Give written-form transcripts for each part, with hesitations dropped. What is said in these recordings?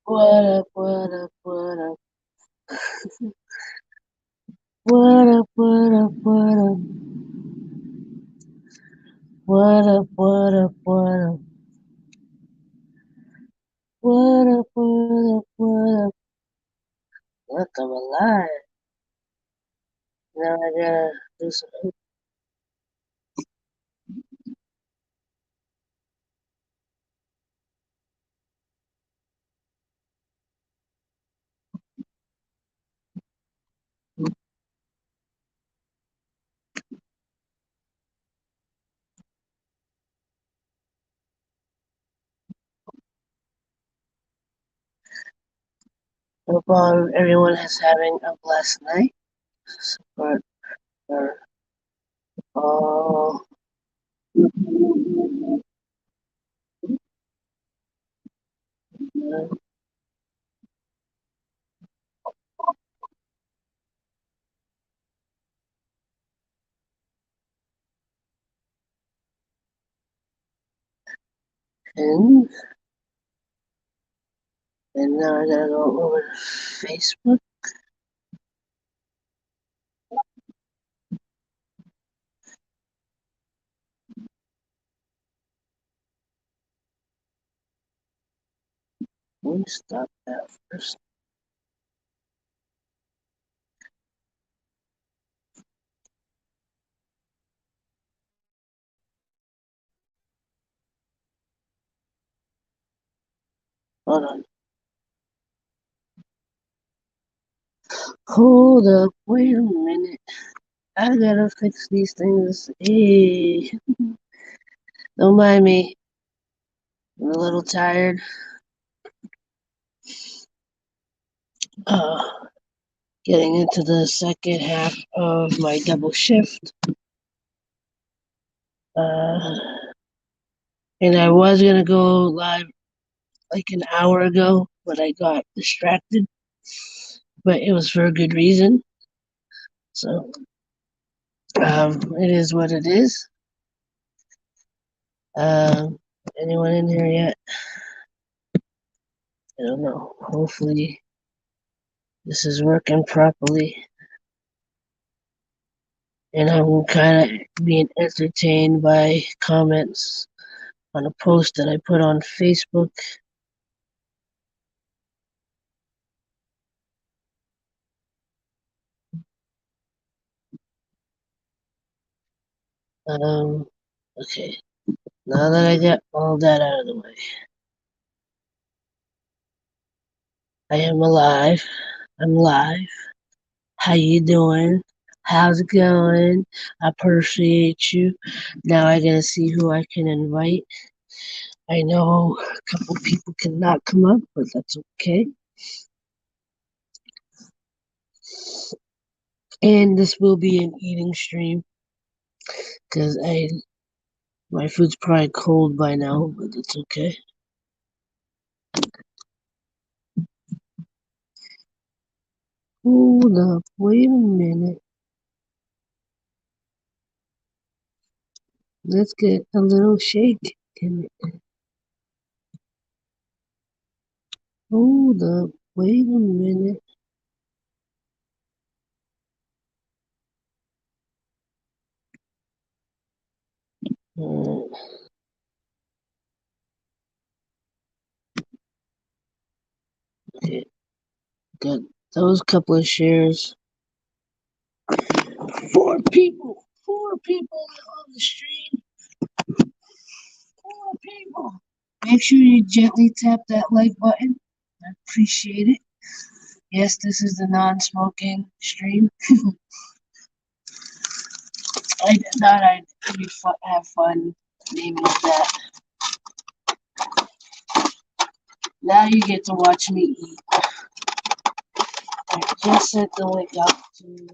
What up, what up, what up? What up, what up, what up? What up, what up, what up? What up, what up, what up? Look, I'm alive. Now I gotta do some. Hope everyone is having a blessed night. But, oh, and, and now I gotta go over to Facebook. Let me stop that first. Hold on. Hold up. Wait a minute. I gotta fix these things. Hey, don't mind me. I'm a little tired. Uh, Getting into the second half of my double shift. Uh, and I was gonna go live like an hour ago, but I got distracted. But it was for a good reason. So it is what it is. Anyone in here yet? I don't know. Hopefully this is working properly. And I'm kind of being entertained by comments on a post that I put on Facebook. Um, okay. Now that I got all that out of the way, I am alive. I'm live. How you doing? How's it going? I appreciate you. Now I gotta see who I can invite. I know a couple people cannot come up, but that's okay. And this will be an eating stream because I my food's probably cold by now, but it's okay. Hold up, wait a minute. Let's get a little shake in it. Hold up, wait a minute. Uh, okay, got those couple of shares. Four people on the stream. Four people. Make sure you gently tap that like button. I appreciate it. Yes, this is the non-smoking stream. I thought I'd have fun naming it that. Now you get to watch me eat. I just sent the link out to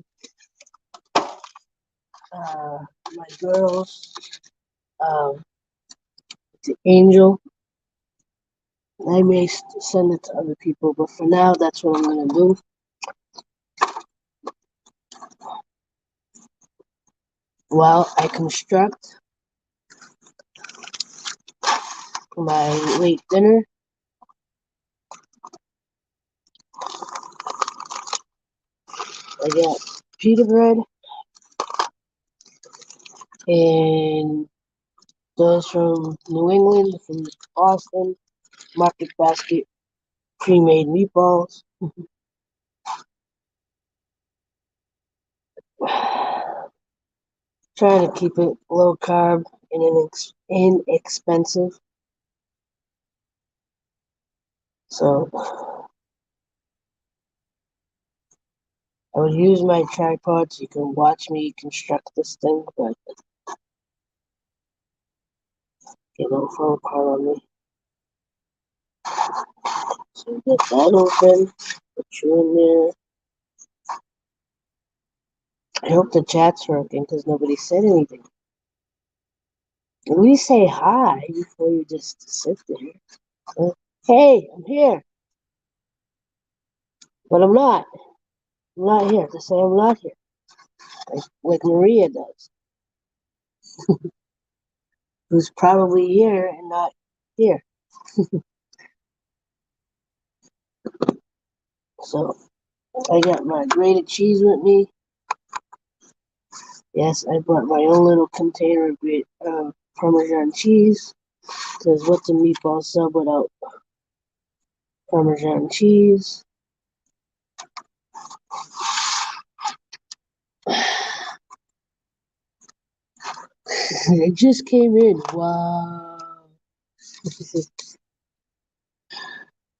uh, my girls, um, to Angel. I may send it to other people, but for now, that's what I'm going to do. While I construct my late dinner, I got pita bread and those from New England, from Boston, Market Basket pre-made meatballs. Trying to keep it low carb and inexpensive. So I would use my tripod so you can watch me construct this thing, but get no phone call on me. So get that open, put you in there. I hope the chat's working because nobody said anything. At least say hi before you just sit there. Hey, I'm here. But I'm not. I'm not here. Just say I'm not here. Like Maria does, who's probably here and not here. So I got my grated cheese with me. Yes, I brought my own little container of Parmesan cheese. Because what's a meatball sub without Parmesan cheese? It just came in. Wow.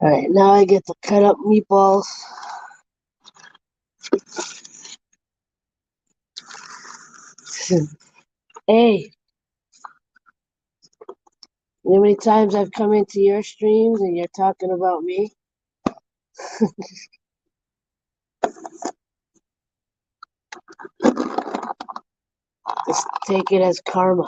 Alright, now I get to cut up meatballs. Hey, you know how many times I've come into your streams and you're talking about me? Just take it as karma.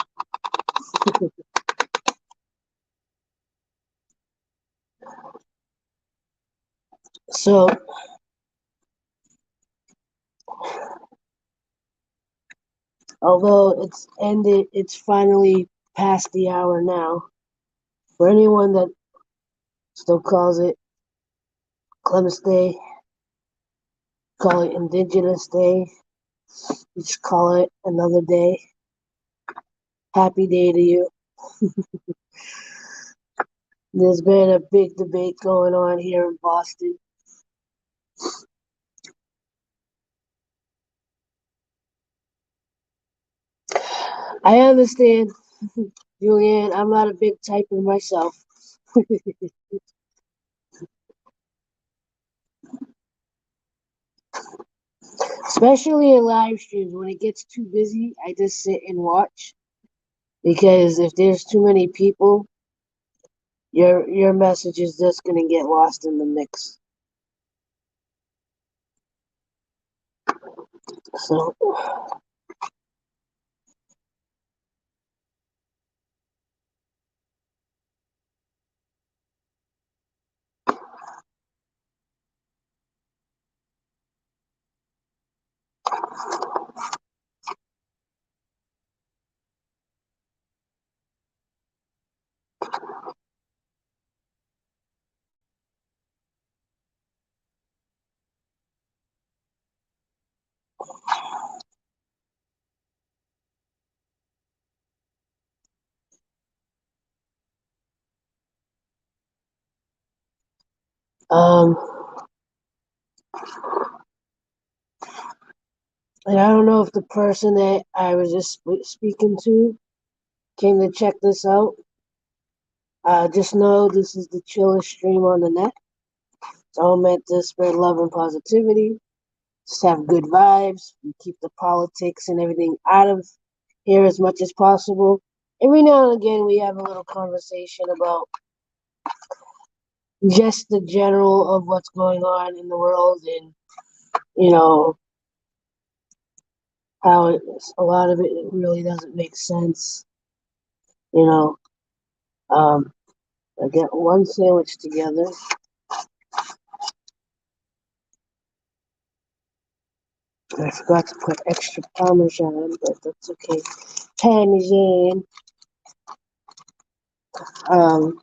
So, although it's ended, it's finally past the hour now. For anyone that still calls it Columbus Day, call it Indigenous Day, just call it another day. Happy day to you. There's been a big debate going on here in Boston. I understand, Julianne, I'm not a big typer myself. Especially in live streams, when it gets too busy, I just sit and watch. Because if there's too many people, your message is just gonna get lost in the mix. So um and I don't know if the person that I was just speaking to came to check this out. Just know this is the chillest stream on the net. It's all meant to spread love and positivity. Just have good vibes. We keep the politics and everything out of here as much as possible. Every now and again, we have a little conversation about just the general of what's going on in the world and, you know, how a lot of it really doesn't make sense. You know, I get one sandwich together. I forgot to put extra Parmesan, but that's okay. Parmesan. Um,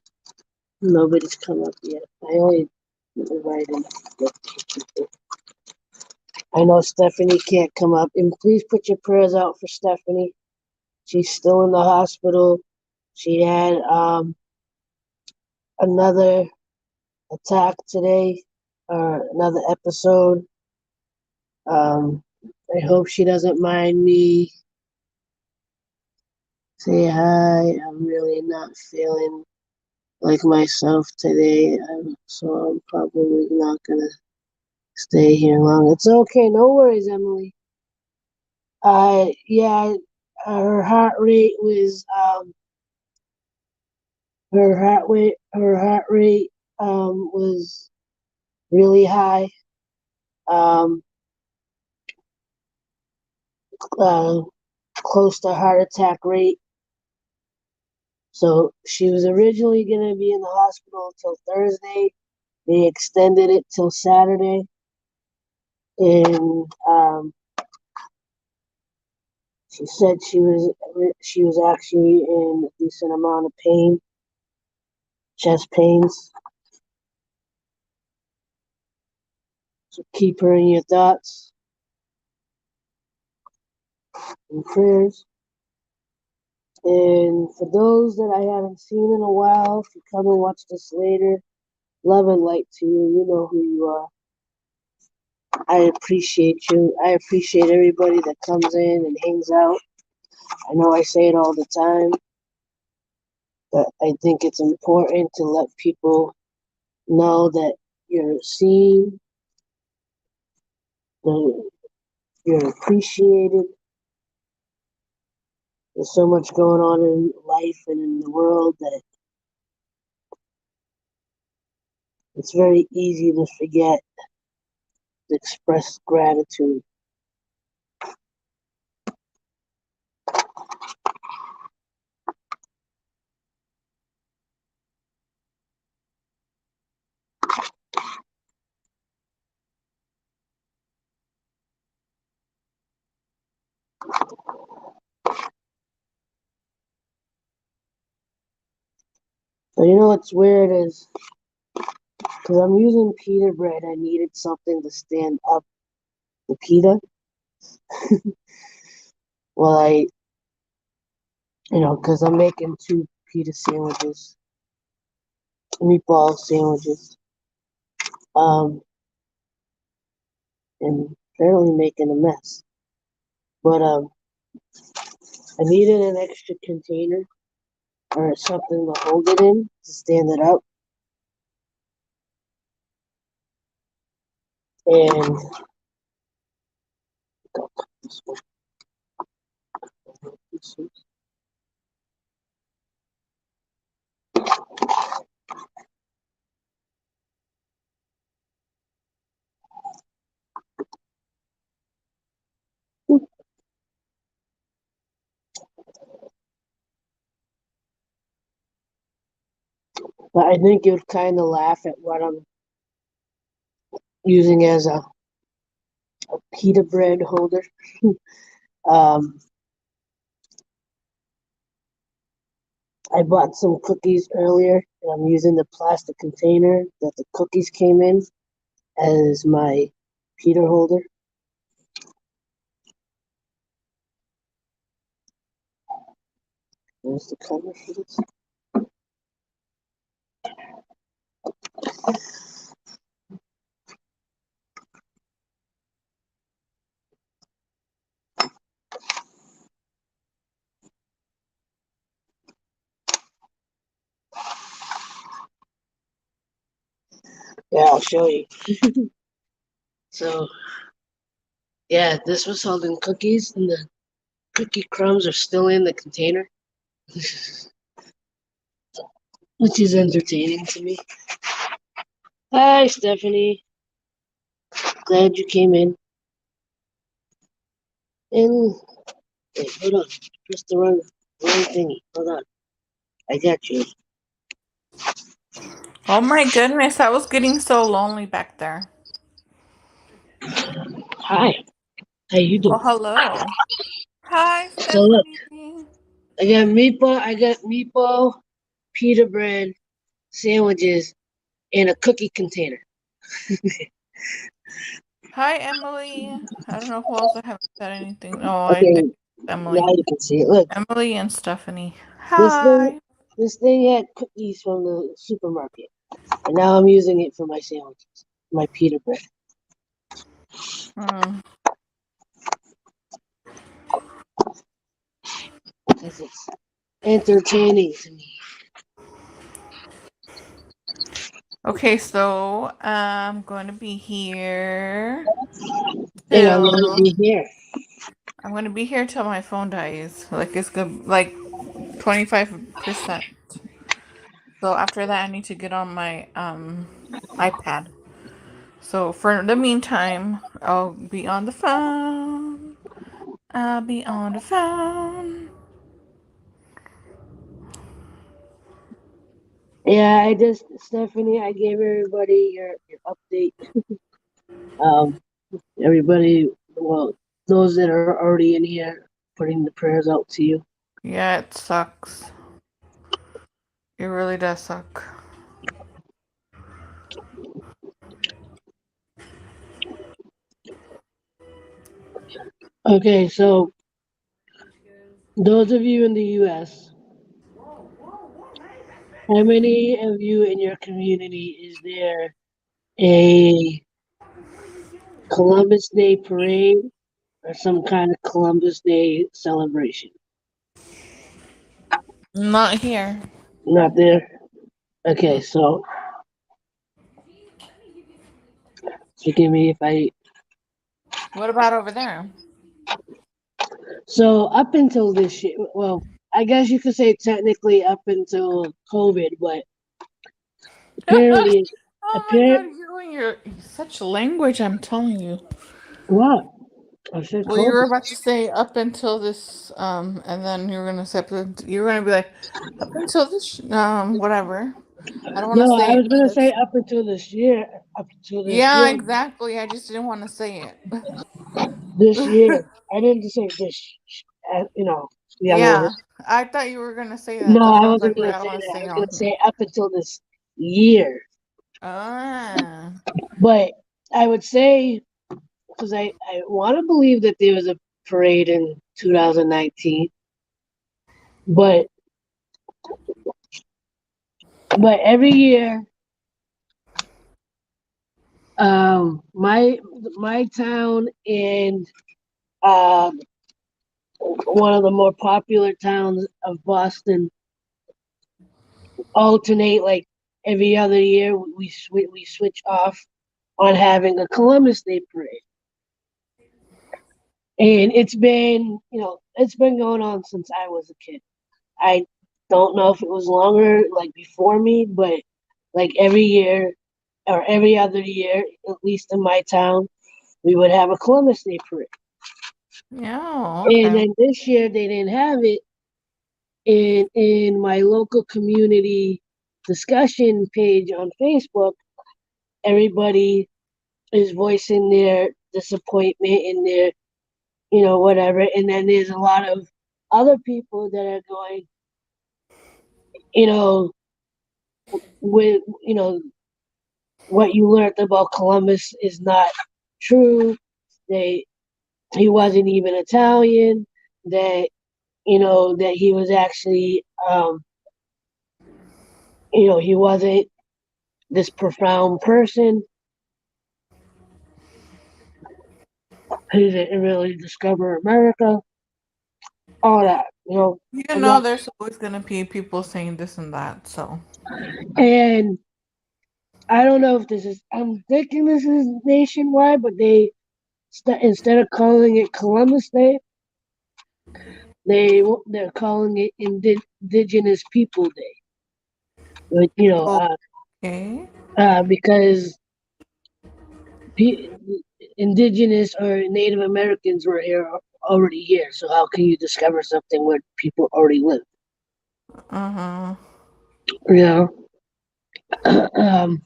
Nobody's come up yet. I only invited the people. I know Stephanie can't come up, and please put your prayers out for Stephanie. She's still in the hospital. She had another attack today, or another episode. Um, I hope she doesn't mind me say hi. I'm really not feeling like myself today, so I'm probably not gonna stay here long. It's okay, no worries, Emily. Yeah, her heart rate was her heart rate was really high. Um, uh, Close to heart attack rate. So she was originally going to be in the hospital until Thursday. They extended it till Saturday, and she said she was actually in a decent amount of pain, chest pains. So keep her in your thoughts and prayers. And for those that I haven't seen in a while, if you come and watch this later, love and light to you. You know who you are. I appreciate you. I appreciate everybody that comes in and hangs out. I know I say it all the time, but I think it's important to let people know that you're seen, that you're appreciated. There's so much going on in life and in the world that it's very easy to forget to express gratitude. So you know what's weird is because I'm using pita bread, I needed something to stand up the pita. Well, because I'm making two pita sandwiches, meatball sandwiches, and apparently making a mess. But I needed an extra container or something to hold it in to stand it up. And but I think you'd kind of laugh at what I'm using as a pita bread holder. um, I bought some cookies earlier, and I'm using the plastic container that the cookies came in as my pita holder. There's the cover for this. Yeah, I'll show you. So, yeah, this was holding cookies, and the cookie crumbs are still in the container, which is entertaining to me. Hi, Stephanie. Glad you came in. And wait, hold on. Press the wrong thingy. Hold on. I got you. Oh my goodness, I was getting so lonely back there. Hi. How you Well, doing? hello. Hi, So look, Stephanie. I got meatball, pita bread, sandwiches in a cookie container. Hi, Emily. I don't know who else I haven't said anything. Oh, I Okay, did. now Emily. you can see it. Look, Emily and Stephanie. this thing, Hi. this thing had cookies from the supermarket, and now I'm using it for my sandwiches, my pita bread. Hmm. This is entertaining to me. Okay, so I'm going to be here And I'm gonna till be here. my phone dies. Like it's good, like 25%. So after that, I need to get on my iPad. So for the meantime, I'll be on the phone. I'll be on the phone. Yeah, Stephanie, I gave everybody your update. Um, everybody, well, those that are already in here, putting the prayers out to you. Yeah, it sucks. It really does suck. Okay, so those of you in the U.S., how many of you in your community is there a Columbus Day parade or some kind of Columbus Day celebration? Not here. Not there? Okay, Mm. so forgive me if I. What about over there? So up until this year, well, I guess you could say technically up until COVID, but apparently, Oh my apparent god, you're doing your such language, I'm telling you. what? I said Well, you were COVID. about to say up until this, and then you were gonna say you were gonna be like up until this, whatever. I don't want No, to I say it was gonna say because up until this year. Up until this yeah, year. exactly. I just didn't want to say This year. it. I didn't say this. The other word. Yeah, I thought you were gonna say that. No, That's I why I was wasn't like, wait, gonna I don't say want to that. I say it was on gonna here. say up until this year. Ah, But I would say because I want to believe that there was a parade in 2019, but every year, my town and um one of the more popular towns of Boston alternate like every other year. We switch off on having a Columbus Day parade, and it's been going on since I was a kid. I don't know if it was longer like before me, but like every year or every other year, at least in my town, we would have a Columbus Day parade. yeah, And okay. then this year they didn't have it. And in my local community discussion page on Facebook, everybody is voicing their disappointment and their, whatever. And then there's a lot of other people that are going, you know, with, what you learned about Columbus is not true. They He wasn't even Italian. That that he was actually he wasn't this profound person. He didn't really discover America. All that, You I'm know, not, there's always gonna be people saying this and that. So and I don't know if this is. I'm thinking this is nationwide, but instead of calling it Columbus Day, they're calling it Indigenous People Day. But okay. because pe- Indigenous or Native Americans were already here, so how can you discover something where people already live? Uh-huh. You know. um.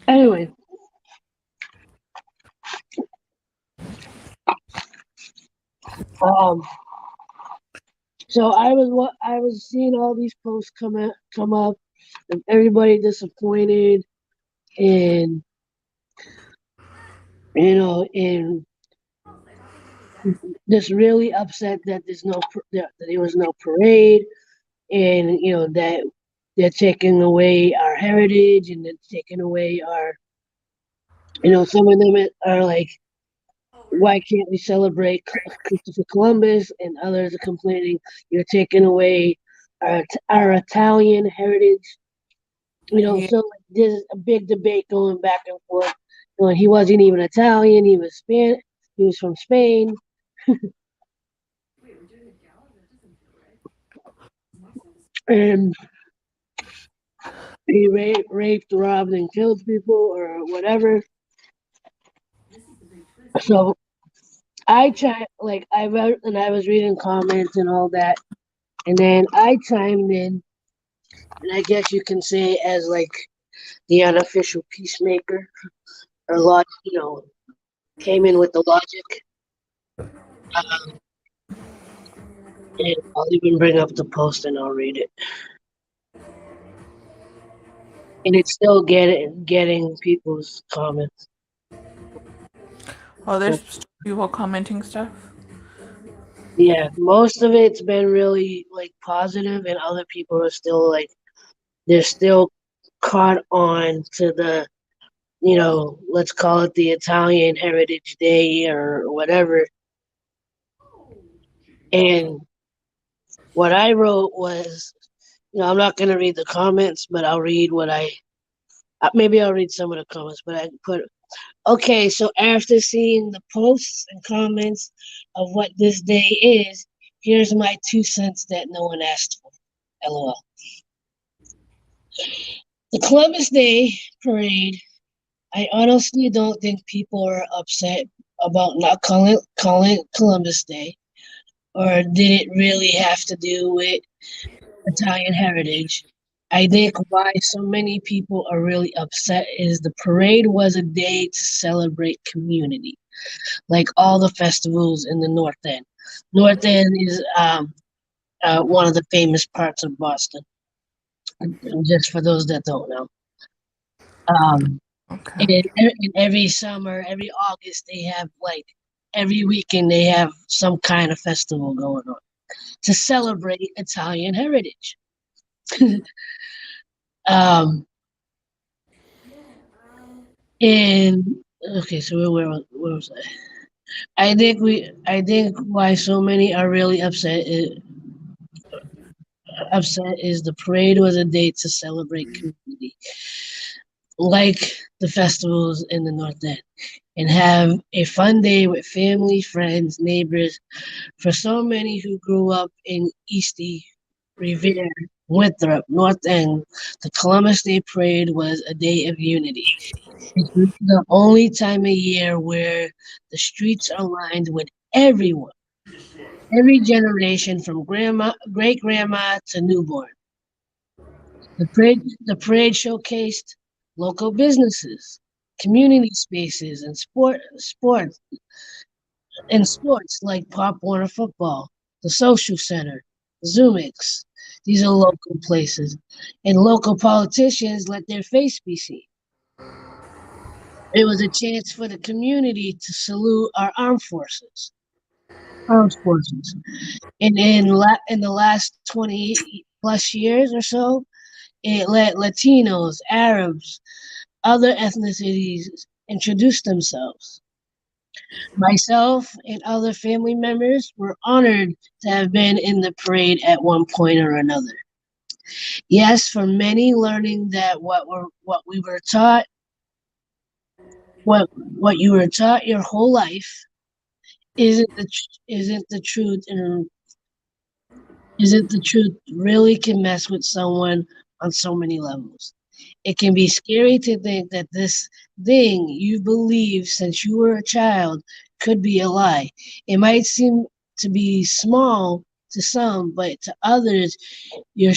Anyway, um. So I was seeing all these posts come up, and everybody disappointed. and and just really upset that that there was no parade, and that they're taking away our heritage, and they're taking away our, some of them are like, why can't we celebrate Christopher Columbus? And others are complaining, you're taking away our Italian heritage. Yeah. So like, there's a big debate going back and forth. He wasn't even Italian; he was Span. He was from Spain, and he raped, robbed, and killed people, or whatever. So I tried, like I wrote, and I was reading comments and all that, and then I chimed in, and I guess you can say as like the unofficial peacemaker, or came in with the logic. And I'll even bring up the post and I'll read it. And it's still getting people's comments. Oh, there's people commenting stuff. Yeah, most of it's been really like positive, and other people are still like, they're still caught on to the, let's call it the Italian Heritage Day or whatever. And what I wrote was, I'm not going to read the comments, but I'll read what maybe I'll read some of the comments, but I put, okay, so after seeing the posts and comments of what this day is, here's my 2 cents that no one asked for. LOL. The Columbus Day parade, I honestly don't think people are upset about not calling it Columbus Day, or did it really have to do with Italian heritage? I think why so many people are really upset is the parade was a day to celebrate community, like all the festivals in the North End. North End is one of the famous parts of Boston, just for those that don't know. Um, Okay. and every summer, every August, they have like every weekend they have some kind of festival going on to celebrate Italian heritage. um, and okay, so where was I think why so many are really upset is the parade was a day to celebrate community, like the festivals in the North End, and have a fun day with family, friends, neighbors. For so many who grew up in Eastie, Revere, Winthrop, North End, the Columbus Day Parade was a day of unity. It's the only time of year where the streets are lined with everyone, every generation from great grandma to newborn. The parade showcased local businesses, community spaces, and sports like Pop Warner Football, the Social Center, Zoomix. These are local places, and local politicians let their face be seen. It was a chance for the community to salute our armed forces. And in the last 20 plus years or so, it let Latinos, Arabs, other ethnicities introduce themselves. Myself and other family members were honored to have been in the parade at one point or another. Yes, for many, learning that what we were taught, what you were taught your whole life, isn't the truth, and isn't the truth really can mess with someone on so many levels. It can be scary to think that this thing you believed since you were a child could be a lie. It might seem to be small to some, but to others, you're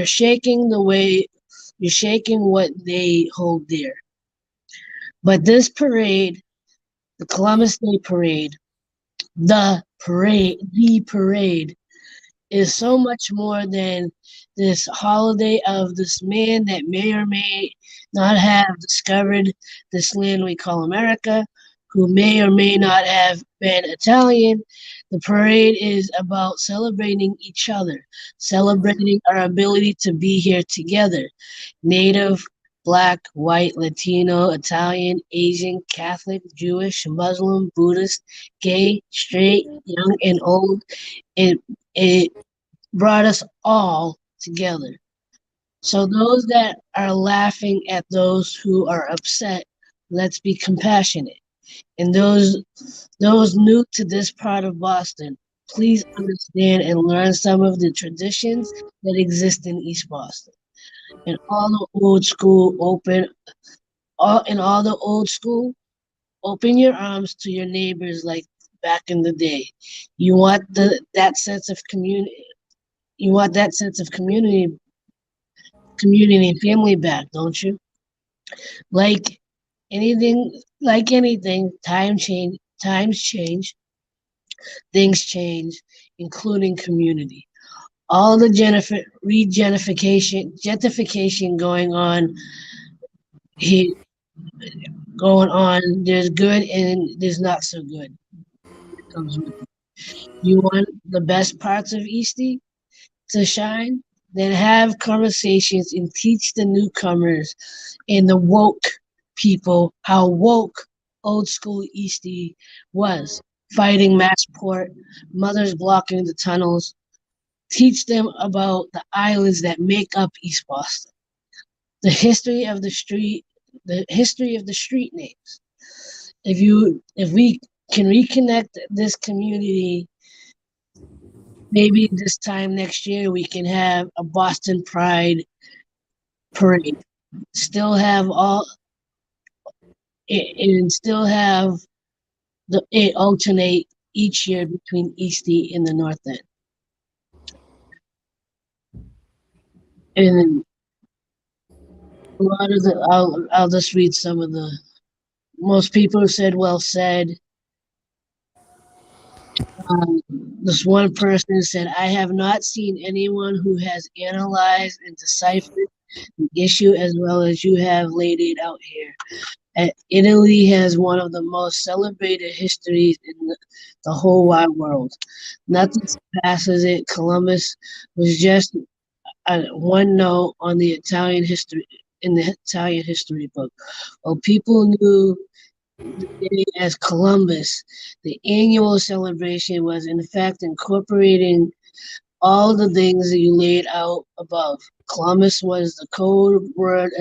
shaking what they hold dear. But this parade, the Columbus Day Parade, the parade, is so much more than this holiday of this man that may or may not have discovered this land we call America, who may or may not have been Italian. The parade is about celebrating each other, celebrating our ability to be here together. Native, Black, white, Latino, Italian, Asian, Catholic, Jewish, Muslim, Buddhist, gay, straight, young and old. It brought us all together. So those that are laughing at those who are upset, let's be compassionate. And those new to this part of Boston, please understand and learn some of the traditions that exist in East Boston. And all the old school all the old school, open your arms to your neighbors like back in the day. You want that sense of community. You want that sense of community and family back, don't you? Like like anything, times change, things change, including community. All the gentrification here, going on. There's good and there's not so good. That comes with it. You want the best parts of Eastie to shine? Then have conversations and teach the newcomers and the woke people how woke old school Eastie was. Fighting Massport, mothers blocking the tunnels. Teach them about the islands that make up East Boston. The history of the street names. If we can reconnect this community, maybe this time next year we can have a Boston Pride parade. Still have all and still have it alternate each year between Eastie and the North End. And a lot of I'll just read some of the most people said well said. This one person said, I have not seen anyone who has analyzed and deciphered the issue as well as you have laid it out here. Italy has one of the most celebrated histories in the whole wide world. Nothing surpasses it. Columbus was just one note on the Italian history in the Italian history book. Well, people knew the day as Columbus. The annual celebration was, in fact, incorporating all the things that you laid out above. Columbus was the code word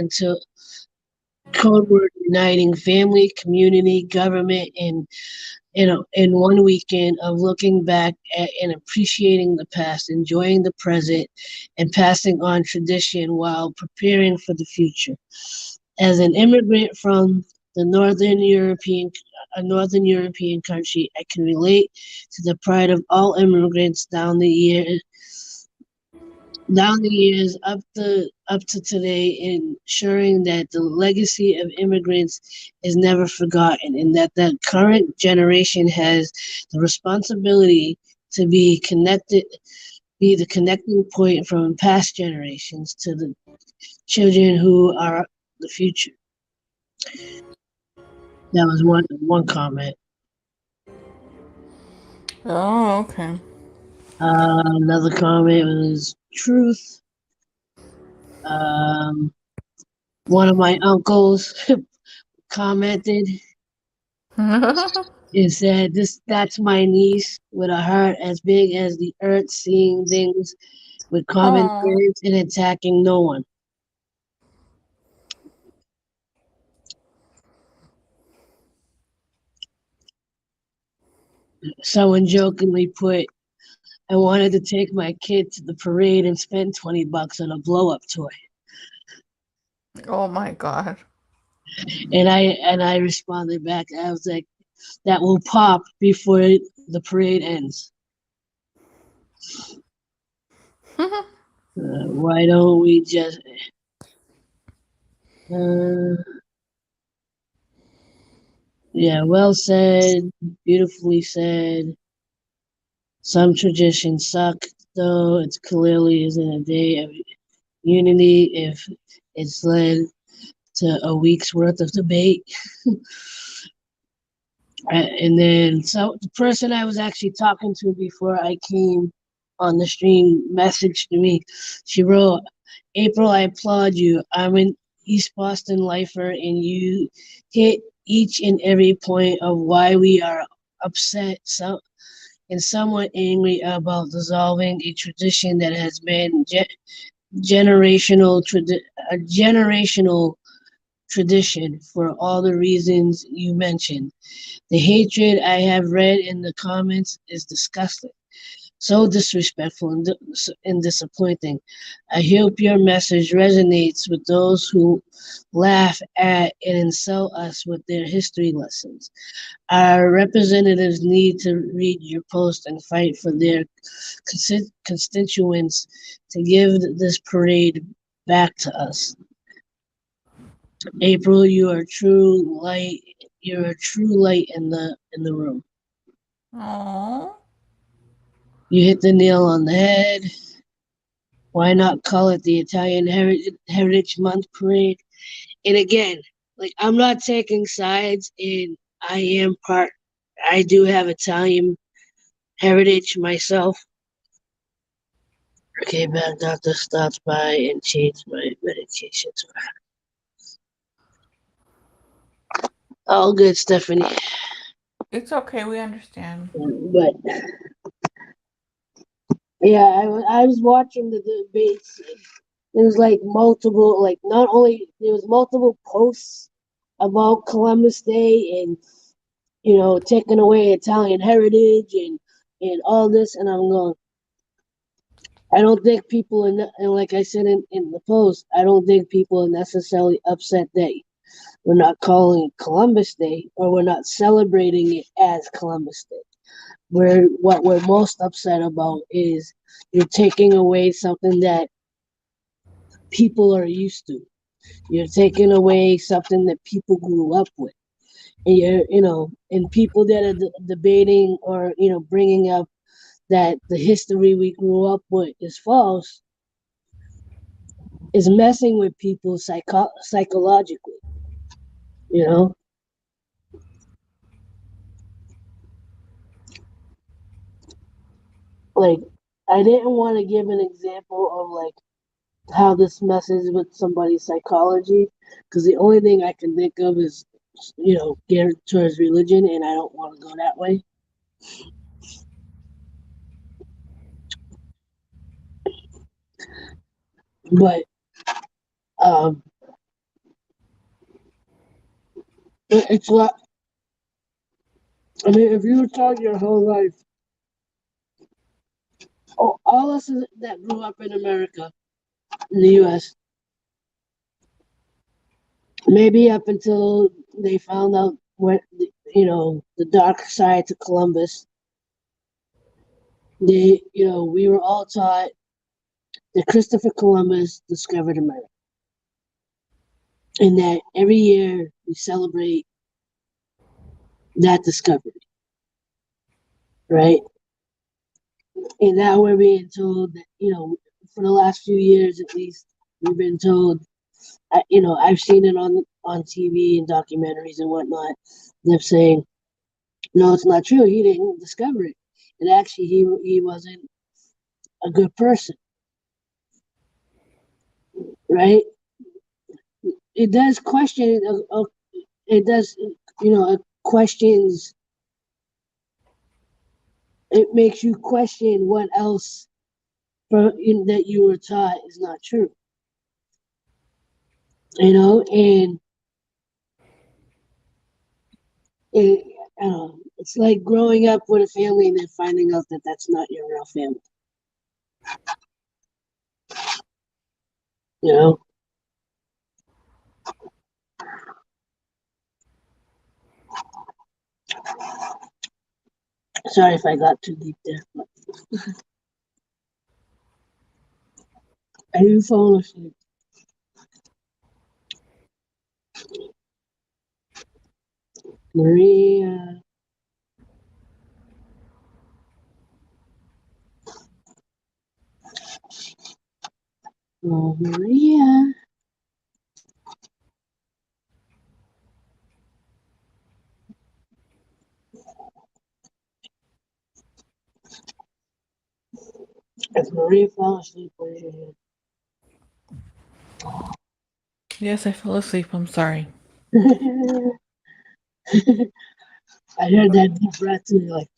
uniting family, community, government, and in one weekend of looking back at and appreciating the past, enjoying the present, and passing on tradition while preparing for the future. As an immigrant from the Northern European country, I can relate to the pride of all immigrants down the years up to today, ensuring that the legacy of immigrants is never forgotten, and that the current generation has the responsibility to be the connecting point from past generations to the children who are the future. That was one comment. Oh, okay. Another comment was truth. One of my uncles commented and said, "That's my niece with a heart as big as the earth, seeing things with common Oh. sense and attacking no one." Someone jokingly put, "I wanted to take my kid to the parade and spend $20 on a blow-up toy." Oh my God. And I responded back. I was like, "That will pop before the parade ends." Why don't we just? Uh, yeah, well said, beautifully said. Some traditions suck. though it clearly isn't a day of unity if it's led to a week's worth of debate. And then, so the person I was actually talking to before I came on the stream messaged me. She wrote, April, I applaud you. I'm an East Boston lifer, and you hit each and every point of why we are upset and somewhat angry about dissolving a tradition that has been a generational tradition for all the reasons you mentioned. The hatred I have read in the comments is disgusting, so disrespectful and disappointing. I hope your message resonates with those who laugh at and insult us with their history lessons. Our representatives need to read your post and fight for their constituents to give this parade back to us. April, you are true light. You're a true light in the room. Oh. You hit the nail on the head. Why not call it the Italian Heritage Month Parade? And again, like I'm not taking sides, and I am part. I do have Italian heritage myself. Okay, bad doctor stops by and changed my medications. All good, Stephanie. It's okay, we understand. But yeah, I was watching the debates. There was like multiple, like not only there was multiple posts about Columbus Day and taking away Italian heritage and all this, and I'm going. I don't think people and like I said in the post, I don't think people are necessarily upset that we're not calling it Columbus Day or we're not celebrating it as Columbus Day. What we're most upset about is you're taking away something that people are used to. You're taking away something that people grew up with. And and people that are debating or, bringing up that the history we grew up with is false is messing with people psychologically, you know? Like, I didn't want to give an example of like how this messes with somebody's psychology because the only thing I can think of is, geared towards religion, and I don't want to go that way. But um, it's not. I mean, if you were taught your whole life, all us that grew up in America, in the U.S., maybe up until they found out what the dark side to Columbus, we were all taught that Christopher Columbus discovered America, and that every year we celebrate that discovery, right? And now we're being told that, for the last few years at least, we've been told, I've seen it on TV and documentaries and whatnot. They're saying, no, it's not true. He didn't discover it, and actually, he wasn't a good person, right? It does question. It does, it questions. It makes you question what else that you were taught is not true, and it, it's like growing up with a family and then finding out that that's not your real family. You know. Sorry if I got too deep there. But are you falling asleep? Maria. Maria. If Maria fell asleep, raise your hand. Yes, I fell asleep. I'm sorry. I heard that deep breath too. Like,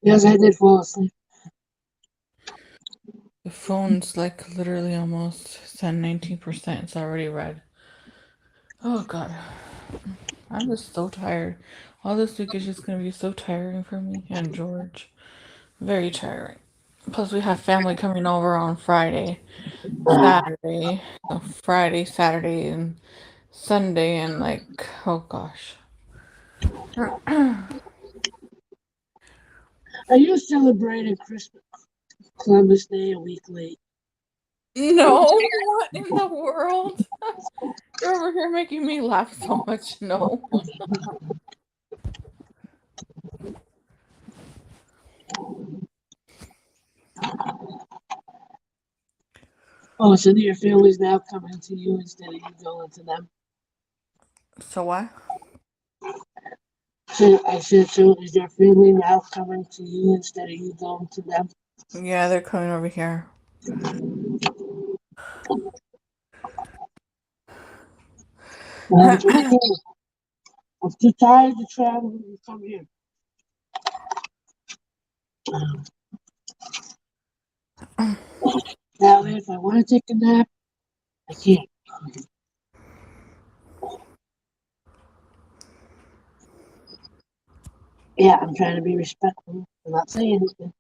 yes, I did fall asleep. The phone's like literally almost 19%. It's already red. Oh god. I'm just so tired. All this week is just gonna be so tiring for me and George. Very tiring. Plus, we have family coming over on Friday, Saturday. So Friday, Saturday, and Sunday, and like, oh gosh. Are you celebrating Christmas, Columbus Day a week late? No, what in the world? You're over here making me laugh so much. No. Oh, so your family's now coming to you instead of you going to them? So what? So I said, so is your family now coming to you instead of you going to them? Yeah, they're coming over here. I'm too tired to travel to come here. Now, if I want to take a nap, I can't. Yeah, I'm trying to be respectful. I'm not saying anything.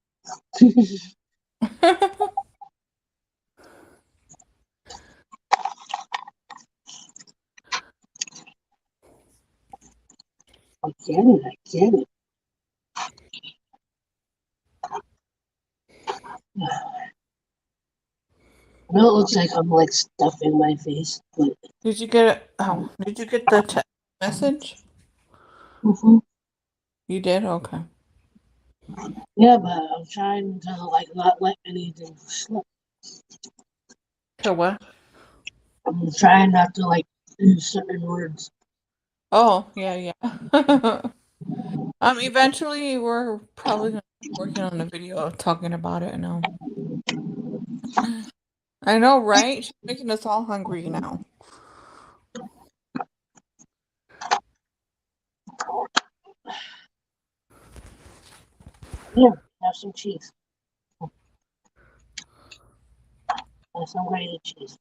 I get it. I get it. I know it looks like I'm like stuffing my face, but Did you get it? Oh, did you get the message? mhm. You did? Okay. Yeah, but I'm trying to like not let anything slip. To what? I'm trying not to like use certain words. Oh, yeah, yeah. Eventually we're probably gonna be working on a video talking about it now. I know, right? She's making us all hungry now. Here, have some cheese. Have some grated cheese.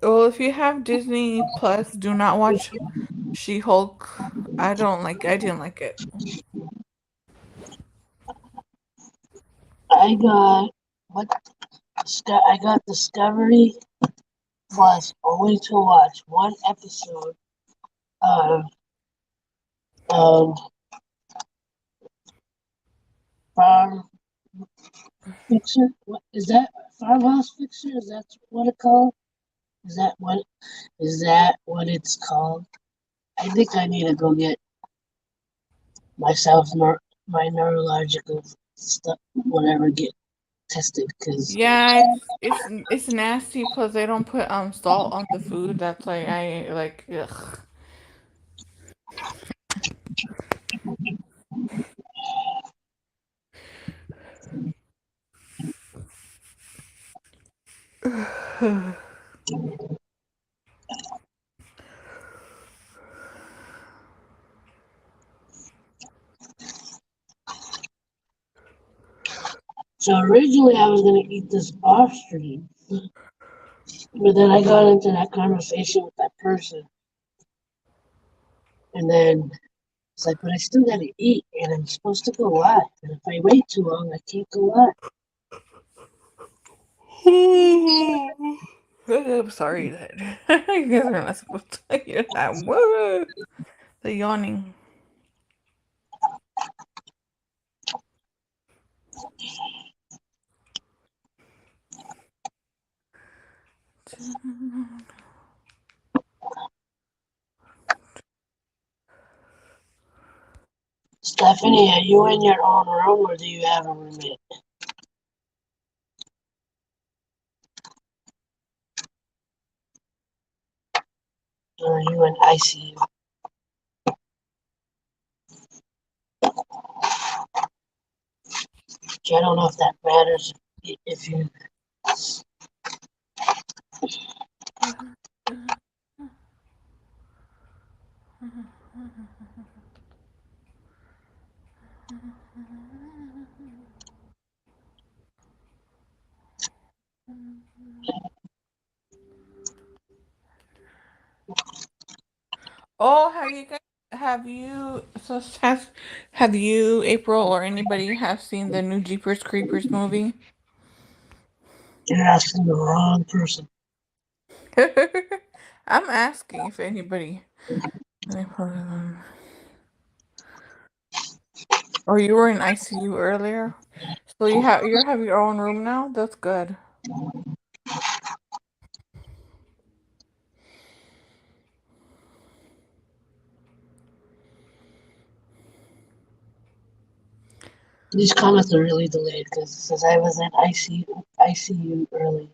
Well, if you have Disney Plus, do not watch She-Hulk. I didn't like it. I got what? I got Discovery Plus only to watch one episode of um Farm Fixer. What is that? Farmhouse Fixer? Is that what it called? Is that what? Is that what it's called? I think I need to go get myself my neurological stuff whatever get tested because Yeah, it's nasty because they don't put salt on the food. That's like I like ugh. so originally I was gonna eat this off stream, but then I got into that conversation with that person, and then it's like, but I still gotta eat, and I'm supposed to go live, and if I wait too long, I can't go live. I'm sorry that you guys are not supposed to hear that. Whoa, the yawning. Stephanie, are you in your own room or do you have a roommate? Or are you in ICU? Which I don't know if that matters if you. Oh, have you, April, or anybody have seen the new Jeepers Creepers movie? You're asking the wrong person. I'm asking if anybody. Or you were in ICU earlier, so you have your own room now. That's good. These comments are really delayed because it says I was in ICU early,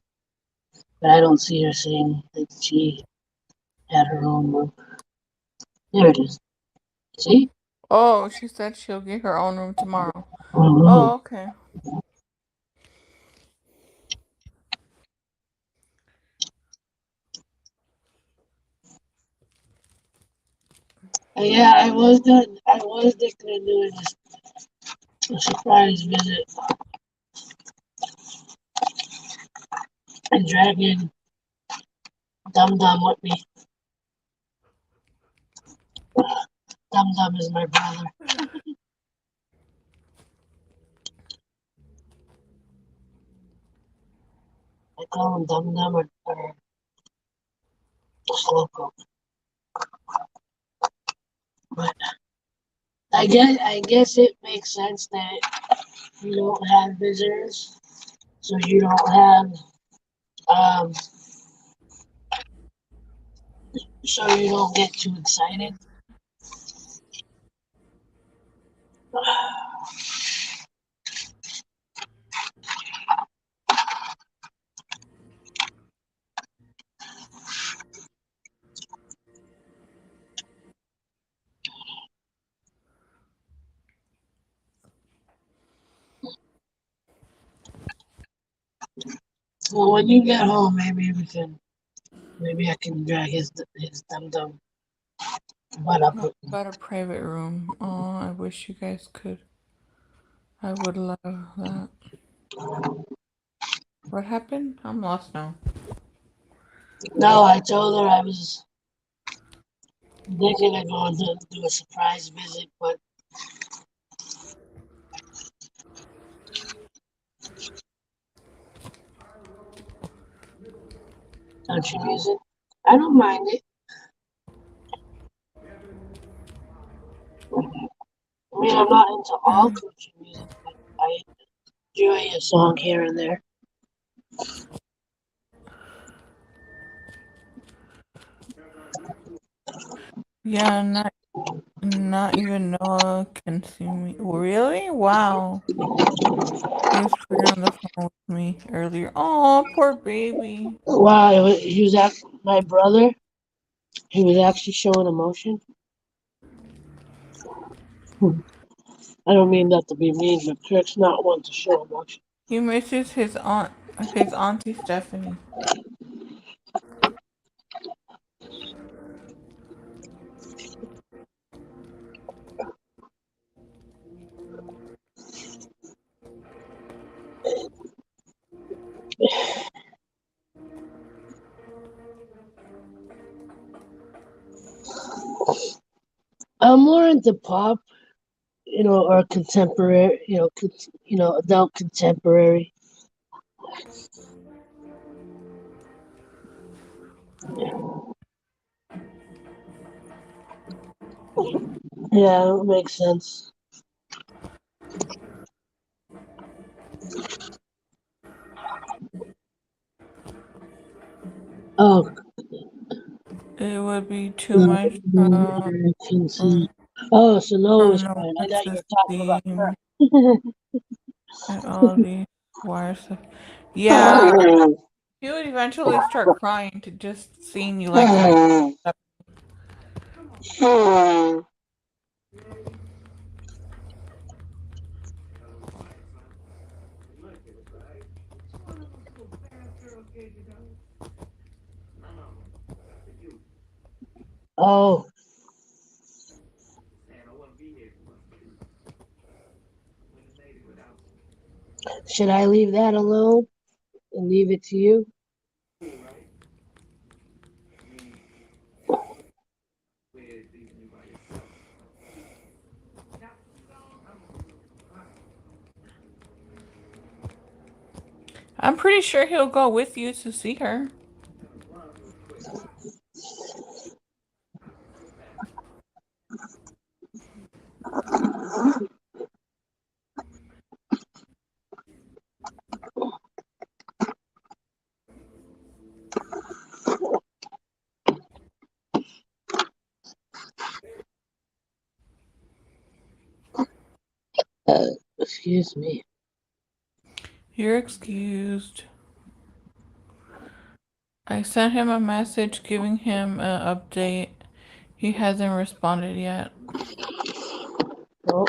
but I don't see her saying that she had her own room. There it is. See? Oh, she said she'll get her own room tomorrow. Mm-hmm. Oh, okay. Yeah, I was thinking of doing a surprise visit and dragging Dum Dum with me. Dum Dum is my brother. I call him Dum Dum or Slowpoke. But I guess it makes sense that you don't have visitors, so you don't have um so you don't get too excited. Well, when you get home, maybe I can drag his Dum Dum butt up No, with me. got a private room. Oh, I wish you guys could. I would love that. What happened? I'm lost now. No, I told her I was thinking of going to do a surprise visit, but country music, I don't mind it. I mean, I'm not into all country music, but I enjoy a song here and there. Yeah, not even Noah can see me. Really? Wow. He was playing on the phone with me earlier. Oh, poor baby. Wow, he was my brother. He was actually showing emotion. I don't mean that to be mean, but Kirk's not one to show emotion. He misses his auntie Stephanie. I'm more into pop, or contemporary, adult contemporary. Yeah, it makes sense. Oh, It would be too no, much no, I can from see. Oh, so Noah was no crying. I thought you to were talking about see Kirk. and all these wires. Yeah, he would eventually start crying to just seeing you like that. Hmm. Oh, should I leave that alone and leave it to you? I'm pretty sure he'll go with you to see her. Excuse me. You're excused. I sent him a message giving him an update. He hasn't responded yet. Oh,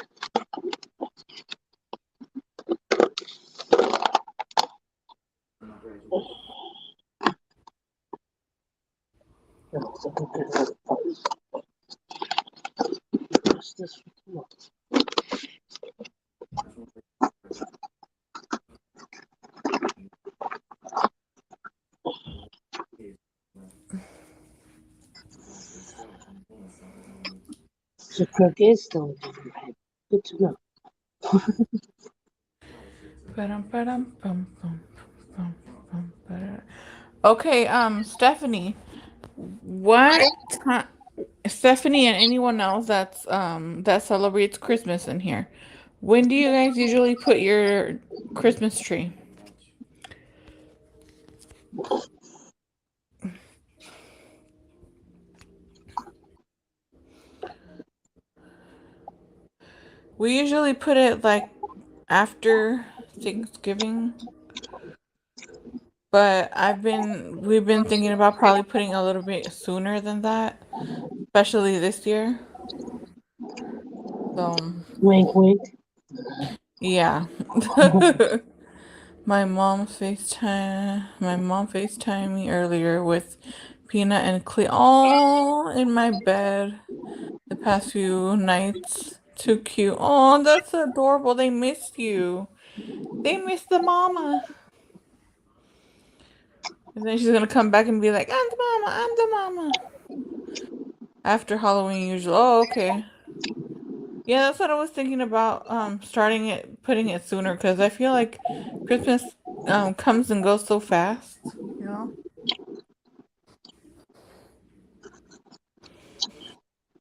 what's this? So Kirk is still in your head. Good to know. Okay, Stephanie, what time? Stephanie and anyone else that celebrates Christmas in here. When do you guys usually put your Christmas tree? We usually put it like after Thanksgiving, but we've been thinking about probably putting a little bit sooner than that, especially this year. So, Wink, wink. yeah. My mom FaceTimed me earlier with Peanut and Cleo all in my bed the past few nights. Too cute. Oh, that's adorable. They missed you. They missed the mama. And then she's gonna come back and be like, I'm the mama, I'm the mama. After Halloween usually. Oh, okay. Yeah, that's what I was thinking about, starting it, putting it sooner, because I feel like Christmas comes and goes so fast, you know?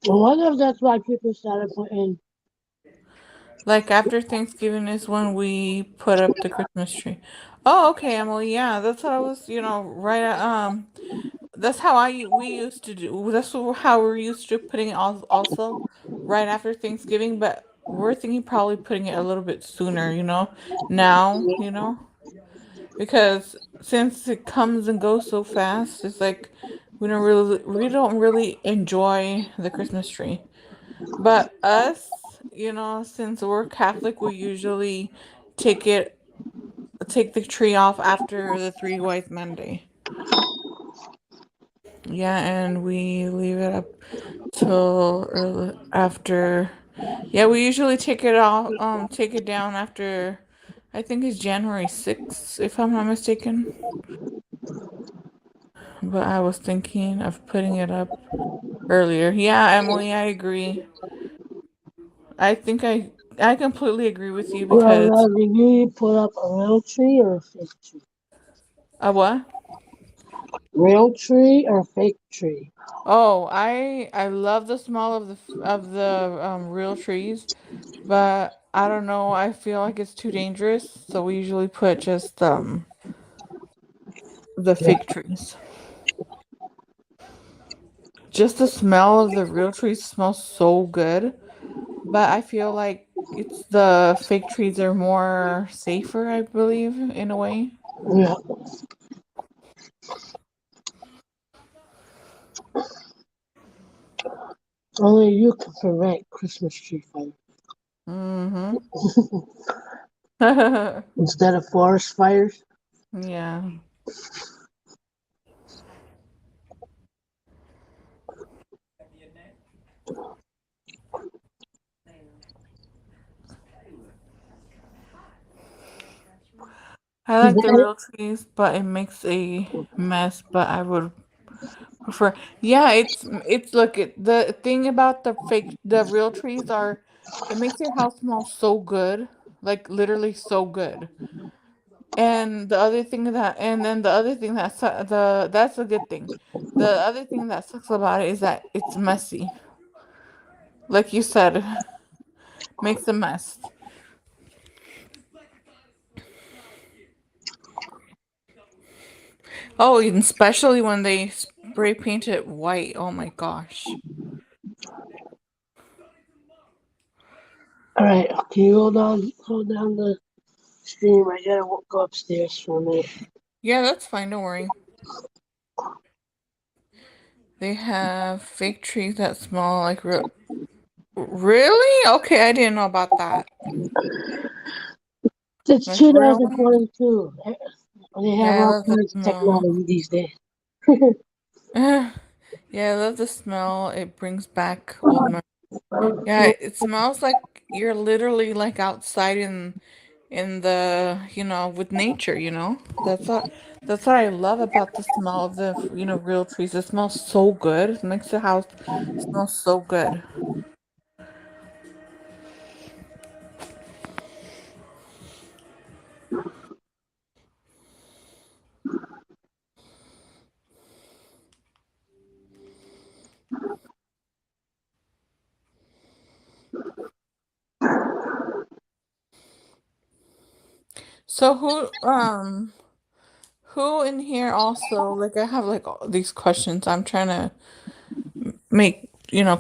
I wonder if that's why people started putting. Like after Thanksgiving is when we put up the Christmas tree. Oh, okay, Emily. Yeah, that's what I was, right that's how we used to do. That's how we're used to putting it also right after Thanksgiving, but we're thinking probably putting it a little bit sooner, now, because since it comes and goes so fast, it's like we don't really enjoy the Christmas tree. But us, since we're Catholic, we usually take it take the tree off after the Three Wise Monday. Yeah, and we leave it up till early after. Yeah, we usually take it down after. I think it's January 6th, if I'm not mistaken. But I was thinking of putting it up earlier. Yeah, Emily, I agree. I think I completely agree with you because Well, did you put up a real tree or a fake tree? a what? Real tree or fake tree? Oh, I love the smell of the real trees, but I don't know. I feel like it's too dangerous, so we usually put just the Yeah. fake trees. Just the smell of the real trees smells so good, but I feel like it's the fake trees are more safer, I believe, in a way. Yeah. Only you can prevent Christmas tree fire. Mm-hmm. Instead of forest fires. Yeah. I Is like the that real trees, but it makes a mess. But I would prefer. Yeah, it's look it. The thing about the real trees are, it makes your house smell so good, like literally so good. And the other thing that, and then the other thing that's a good thing. The other thing that sucks about it is that it's messy. Like you said, makes a mess. Oh, and especially when they spray paint it white. Oh my gosh. Alright, can you hold down the stream? I gotta go upstairs for a minute. Yeah, that's fine. Don't worry. They have fake trees that smell like real. Really? Okay, I didn't know about that. It's Like real ones? 2022. They Yeah, have I all love the kinds of smell. technology these days. Yeah, I love the smell. It brings back old memories. Yeah, it smells like you're literally like outside in the, with nature, you know? That's what I love about the smell of the, real trees. It smells so good. It makes the house smell so good. So who in here also, like, I have like all these questions. I'm trying to make,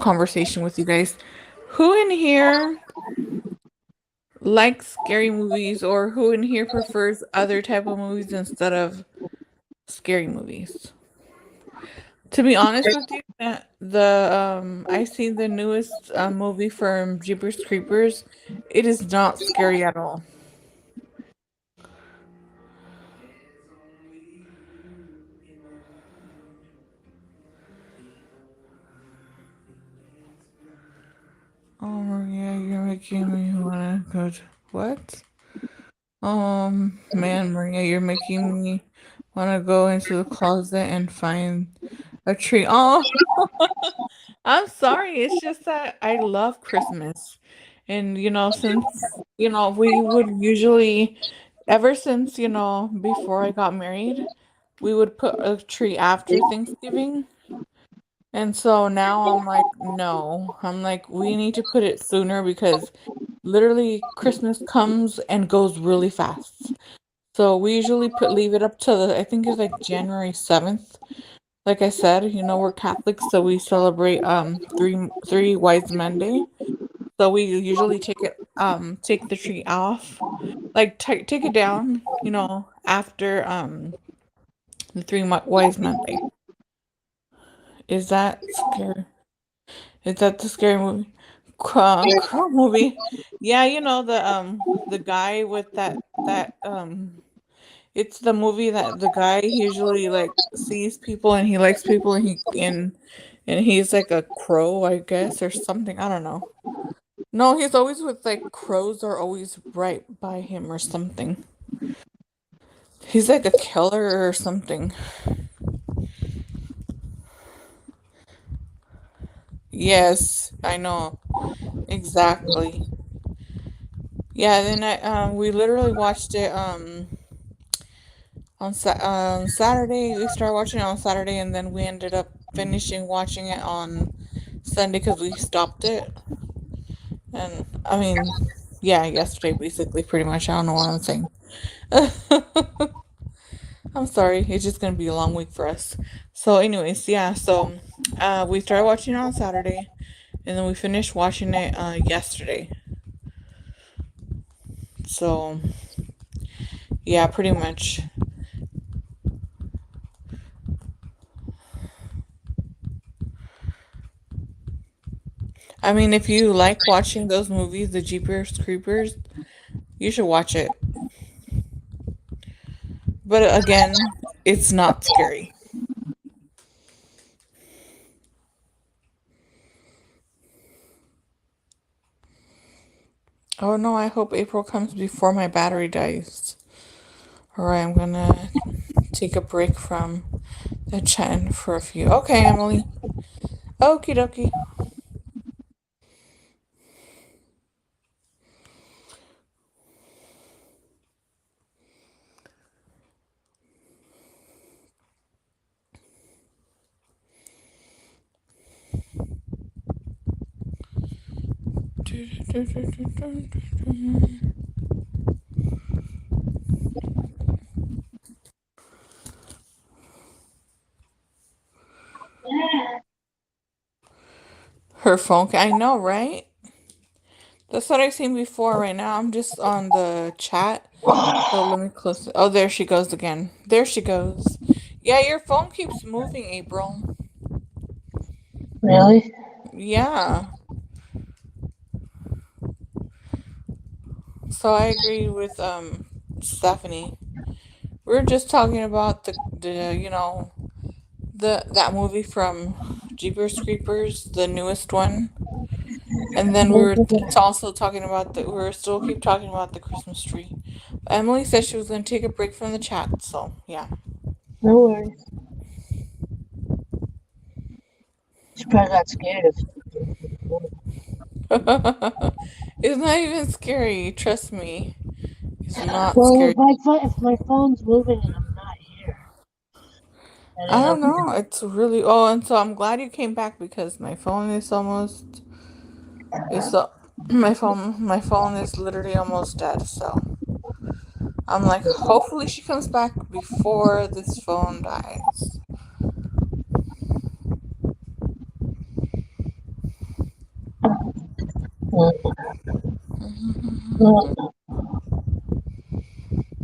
conversation with you guys. Who in here likes scary movies, or who in here prefers other type of movies instead of scary movies? To be honest with you, I seen the newest movie from Jeepers Creepers. It is not scary at all. Oh yeah, you're making me wanna go. What? Man, Maria, you're making me wanna go into the closet and find a tree. Oh, I'm sorry. It's just that I love Christmas. And, since, we would usually, ever since, before I got married, we would put a tree after Thanksgiving. And so now I'm like, no. I'm like, we need to put it sooner because literally Christmas comes and goes really fast. So we usually leave it up to I think it's like January 7th. Like I said, we're Catholics, so we celebrate three wise men day. So we usually take the tree off, like take it down, after the wise men day. Is that scary? Is that the scary movie? Crow movie? Yeah, the guy with that. It's the movie that the guy usually like sees people and he likes people and he's like a crow, I guess, or something. I don't know. No, he's always with like crows are always right by him or something. He's like a killer or something. Yes, I know. Exactly. Yeah, then we literally watched it on Saturday. We started watching it on Saturday and then we ended up finishing watching it on Sunday because we stopped it. And I mean, yeah, yesterday basically, pretty much. I don't know what I'm saying. I'm sorry. It's just gonna be a long week for us. So, anyways, yeah. So, we started watching it on Saturday, and then we finished watching it yesterday. So, yeah, pretty much. I mean, if you like watching those movies, the Jeepers Creepers, you should watch it. But again, it's not scary. Oh no, I hope April comes before my battery dies. Alright, I'm gonna take a break from the chat for a few. Okay, Emily. Okie dokie. Her phone. I know, right? That's what I've seen before. Right now, I'm just on the chat. So let me close it. Oh, there she goes again. There she goes. Yeah, your phone keeps moving, April. Really? Yeah. So I agree with Stephanie. We were just talking about the that movie from Jeepers Creepers, the newest one. And then we were also talking about we were still keep talking about the Christmas tree. Emily said she was going to take a break from the chat, so yeah. No worries. She probably got scared of. It's not even scary, trust me. It's not Well, scary. if my phone's moving and I'm not here, I I don't don't know. know. It's really and so I'm glad you came back because my phone is almost it's my phone is literally almost dead, so I'm like hopefully she comes back before this phone dies. Well,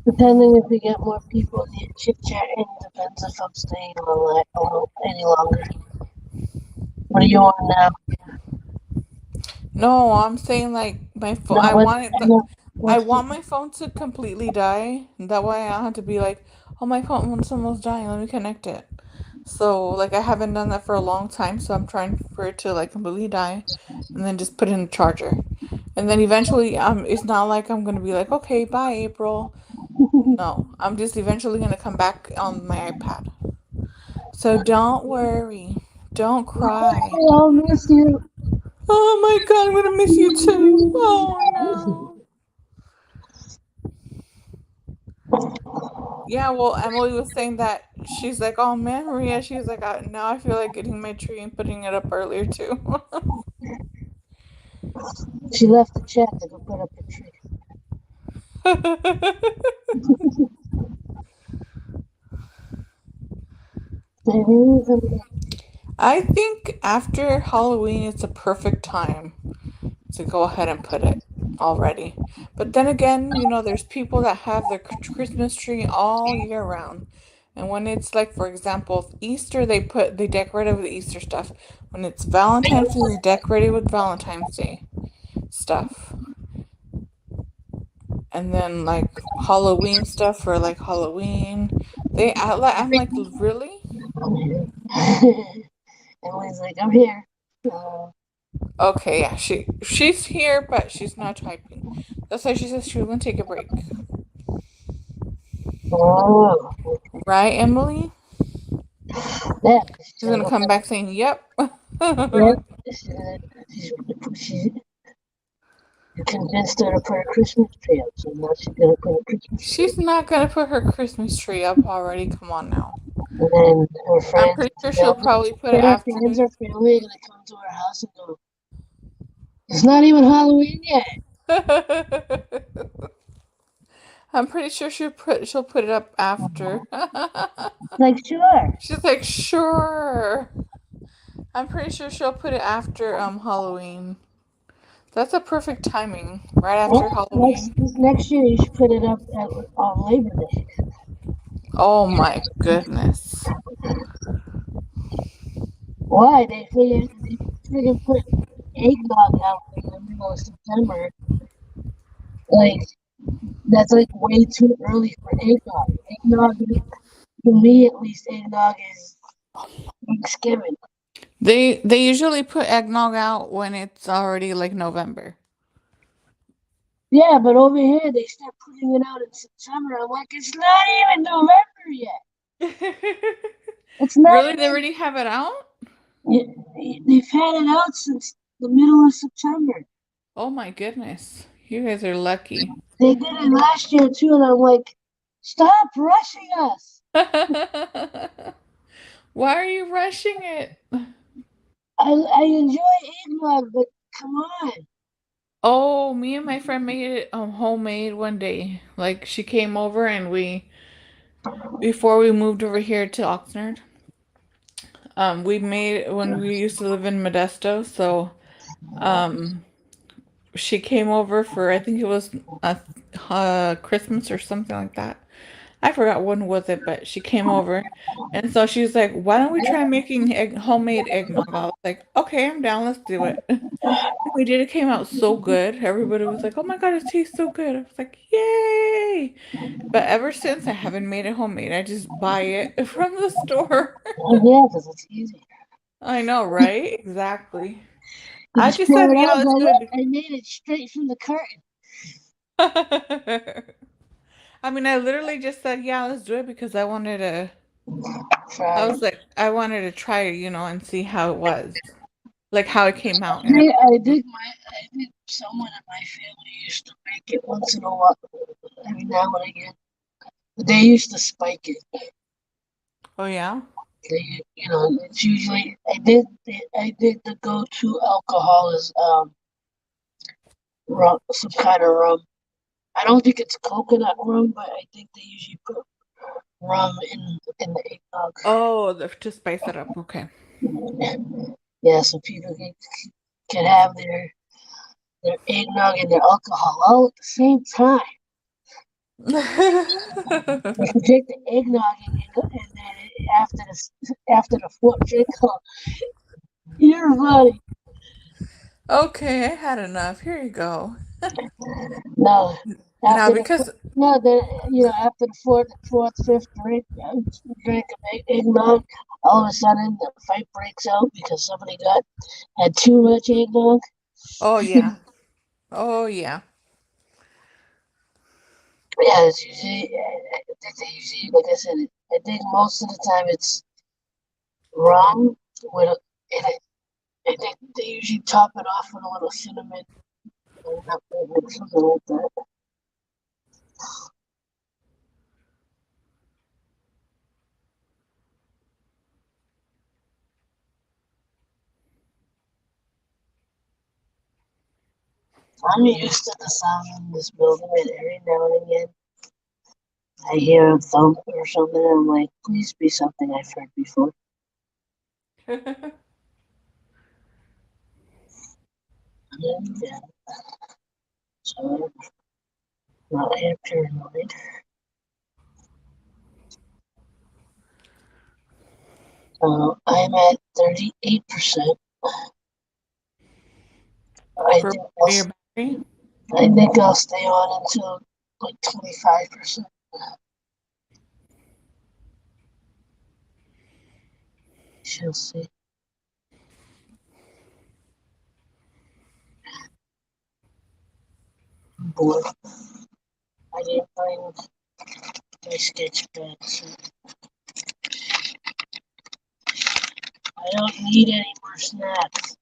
depending if we get more people chit chatting, depends if I'm staying on a little any longer. What are you on now? No, I'm saying like my phone. No, I what's want my phone to completely die. That way I don't have to be like, oh, my phone's almost dying. Let me connect it. So like I haven't done that for a long time. So I'm trying for it to like completely die, and then just put it in the charger. And then eventually, it's not like I'm gonna be like, okay, bye, April. No, I'm just eventually gonna come back on my iPad. So don't worry, don't cry. I'll miss you. Oh my God, I'm gonna miss you too. Oh no. Yeah, well, Emily was saying that she's like, oh man, Maria, she's like, now I feel like getting my tree and putting it up earlier too. She left the chat to go put up a tree. I think after Halloween, it's a perfect time to go ahead and put it already. But then again, there's people that have their Christmas tree all year round. And when it's like, for example, Easter, they decorate it with Easter stuff. When it's Valentine's Day, they decorate it with Valentine's Day stuff. And then like Halloween stuff for like Halloween. I'm like, really? Emily's like, I'm here. Okay, yeah, she's here, but she's not typing. That's why she says she was gonna take a break. Oh, Right, Emily? yeah. She's gonna come back saying, "Yep." Yep. She you convinced her to put a Christmas tree up, so now she's gonna put a Christmas tree. She's not gonna put her Christmas tree up already. Come on now. And then her I'm friends, pretty sure she'll probably put it her after. friends or family are gonna come to her house and go, "It's not even Halloween yet." I'm pretty sure she'll put it up after. Like, sure. She's like, sure. I'm pretty sure she'll put it after Halloween. That's a perfect timing, right after Halloween. Next year you should put it up on Labor Day. Oh my goodness. Why? They figure put eggnog out in the middle of September, like that's like way too early for eggnog. Eggnog, to me at least, eggnog is Thanksgiving. They usually put eggnog out when it's already like November. Yeah, but over here they start putting it out in September. I'm like, it's not even November yet. It's not Really, they even. already have it out? They've had it out since the middle of September. Oh my goodness. You guys are lucky. They did it last year too, and I'm like, stop rushing us. Why are you rushing it? I enjoy eggnog, but come on. Oh, me and my friend made it homemade one day. Like she came over and we before we moved over here to Oxnard, we made when we used to live in Modesto, so um she came over for I think it was a Christmas or something like that. I forgot when was it, but she came over, and so she was like, "Why don't we try making homemade eggnog?" I was like, "Okay, I'm down. Let's do it." We did. It came out so good. Everybody was like, "Oh my God, it tastes so good." I was like, "Yay!" But ever since, I haven't made it homemade. I just buy it from the store. Yeah, because it's easy. I know, right? Exactly. You I just just pour said, it "Yeah, out, let's go, do look, it." I made it straight from the carton. I mean, I literally just said, "Yeah, let's do it," because I wanted to. I Right. was like, I wanted to try it, and see how it was, like how it came out and everything. I think someone in my family used to make it once in a while, every now and again. They used to spike it. Oh yeah. It's usually I did the go-to alcohol is rum, some kind of rum. I don't think it's coconut rum, but I think they usually put rum in the eggnog. Oh, to spice it up. Okay. Yeah, so people can have their eggnog and their alcohol all at the same time. If you drink the eggnog and then after the fourth drink, you're funny. Okay, I had enough. Here you go. No, Now, after the because no, then after the fifth drink of eggnog, all of a sudden the fight breaks out because somebody had too much eggnog. oh yeah, oh yeah. Yeah, it's usually I think they usually, like I said, I think most of the time it's rum with and I think they usually top it off with a little cinnamon or nutmeg or something like that. I'm used to the sound in this building, and every now and again I hear a thump or something, and I'm like, please be something I've heard before. And yeah, so I am paranoid. I'm at 38%. I For think I'll, your battery. I think I'll stay on until like 25%. She'll see. I'm bored. I didn't bring my sketch pad, so I don't need any more snacks.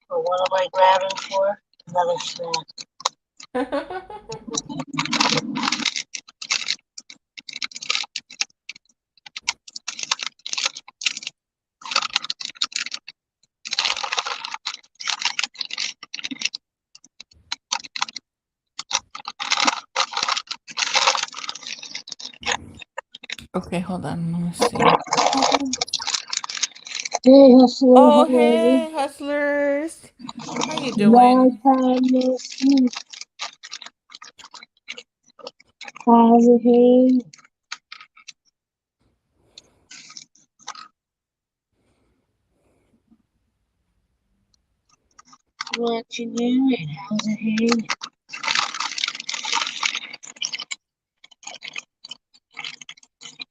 But what am I grabbing for? Another snack. Okay, hold on. Let me see. Hey, hustler, how Oh, are you? hey, hustlers. How you Long doing? time no see. How's it going? watching you and how's it hanging?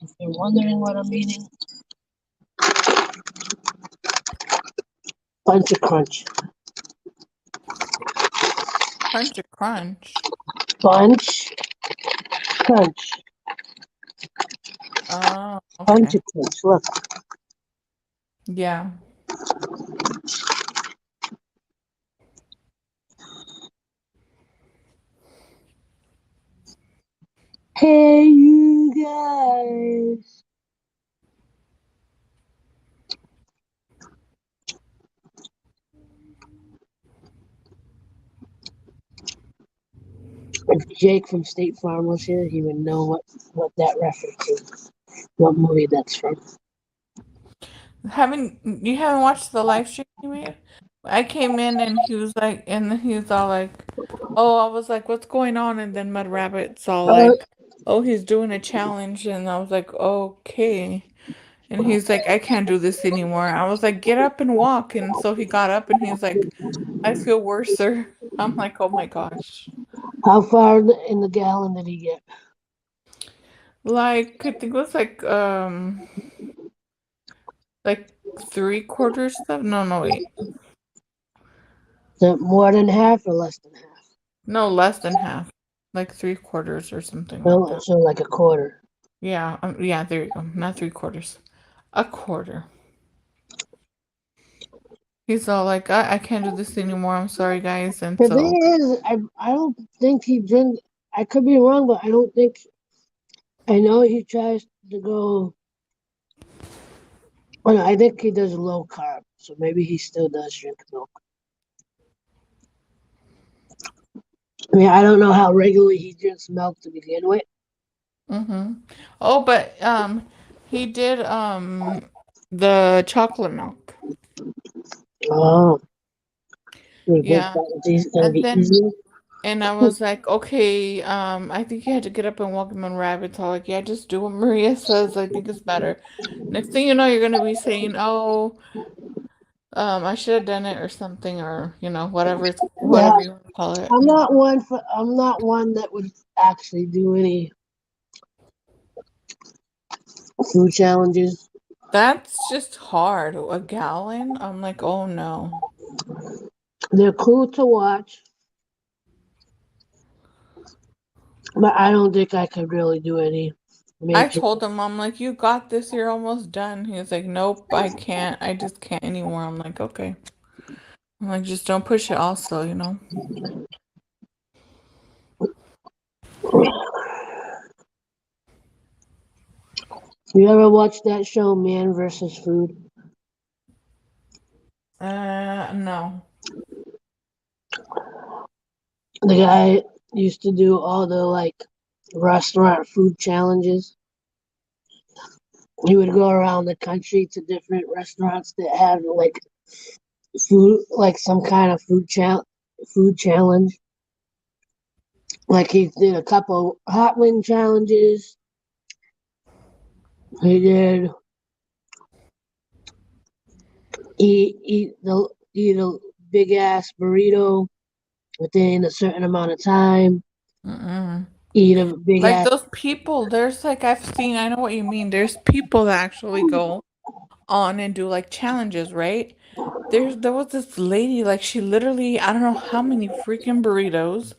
If you're wondering what I'm eating, bunch of crunch. Crunch or crunch? Bunch crunch. Oh, Bunch okay. of crunch. Look. Yeah. Hey, you guys. If Jake from State Farm was here, he would know what that reference is, what movie that's from. You haven't watched the live stream he made? I came in and he was like, and then he was all like, oh, I was like, what's going on? And then Mud Rabbit's all Uh, like, oh, he's doing a challenge. And I was like, okay. And he's like, I can't do this anymore. I was like, get up and walk. And so he got up and he's like, I feel worse, sir. I'm like, oh my gosh. how far in the gallon did he get? Like, I think it was like 3/4 stuff. No, no, wait. Is it more than half or less than half? No, less than half. Like 3/4 or something like No, that. so like a quarter. Yeah, there you go. Not 3/4. A quarter. He's all like, I can't do this anymore. I'm sorry, guys. And The so, thing is, I don't think he drinks. I could be wrong, but I don't think. I know he tries to go. Well, no, I think he does low carb, so maybe he still does drink milk. I mean, I don't know how regularly he drinks milk to begin with. mm-hmm. Oh, but he did the chocolate milk. Oh, you think Yeah. that he's gonna And be then easier? and I was like, okay, I think you had to get up and walk him on rabbit hole. Like, yeah, just do what Maria says. I think it's better. Next thing you know, you're gonna be saying, oh, I should have done it or something, or Yeah, whatever you want to call it. I'm not one that would actually do any food challenges. That's just hard. A gallon? I'm like, oh no. They're cool to watch, but I don't think I could really do any I major. told him, I'm like, you got this, you're almost done. He was like, nope, I can't. I just can't anymore. I'm like, okay. I'm like, just don't push it also. You ever watch that show, Man versus Food? No. The guy used to do all the like restaurant food challenges. He would go around the country to different restaurants that have like food, like some kind of food challenge. Like he did a couple hot wing challenges. He did eat a big ass burrito within a certain amount of time. Mm-mm. Eat a big Like ass. those people, there's like I know what you mean. There's people that actually go on and do like challenges, right? There was this lady, like she literally, I don't know how many freaking burritos.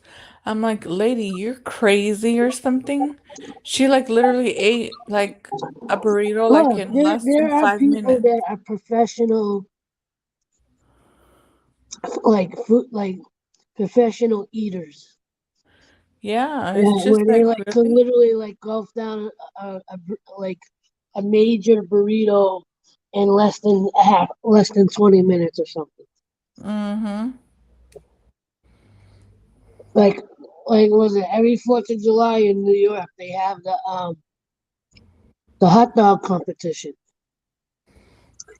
I'm like, lady, you're crazy or something. She like literally ate like a burrito like Look, in less than there are five people minutes. that are professional, like food, like professional eaters. Yeah, Yeah, it's where just they like like could really. literally like gulp down like a major burrito in less than 20 minutes or something. Mm-hmm. Like was it every 4th of July in New York they have the hot dog competition.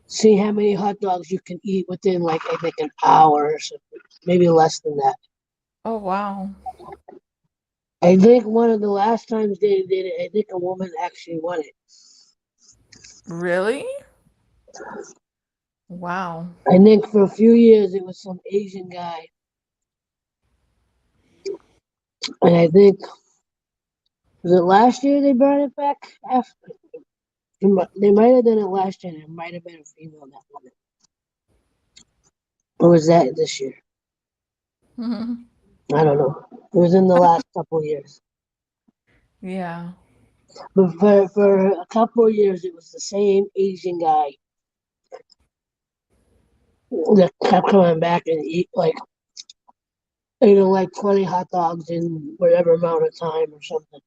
See how many hot dogs you can eat within like I think an hour or something, maybe less than that. Oh wow. I think one of the last times they did it, I think a woman actually won it. Really? Wow. I think for a few years it was some Asian guy, and I think was it last year they brought it back? After they might have done it last year. And it might have been a female that won it, or was that this year? Mhm. I don't know. It was in the last couple of years, Yeah. but for a couple of years it was the same Asian guy that kept coming back and eat like eating like 20 hot dogs in whatever amount of time or something.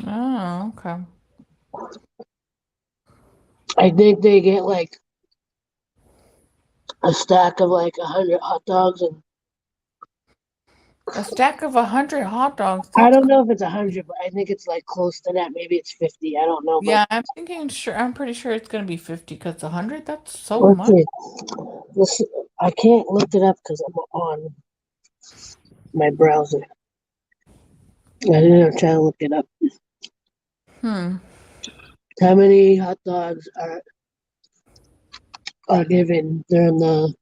Oh, okay. I think they get like a stack of like 100 hot dogs, and A stack of 100 hot dogs. I That's don't know if it's 100, but I think it's like close to that. Maybe it's 50. I don't know, but yeah. I'm thinking. Sure. I'm pretty sure it's gonna be 50 because 100. That's so let's much. see. This I can't look it up because I'm on my browser. I didn't try to look it up. Hmm. How many hot dogs are given during the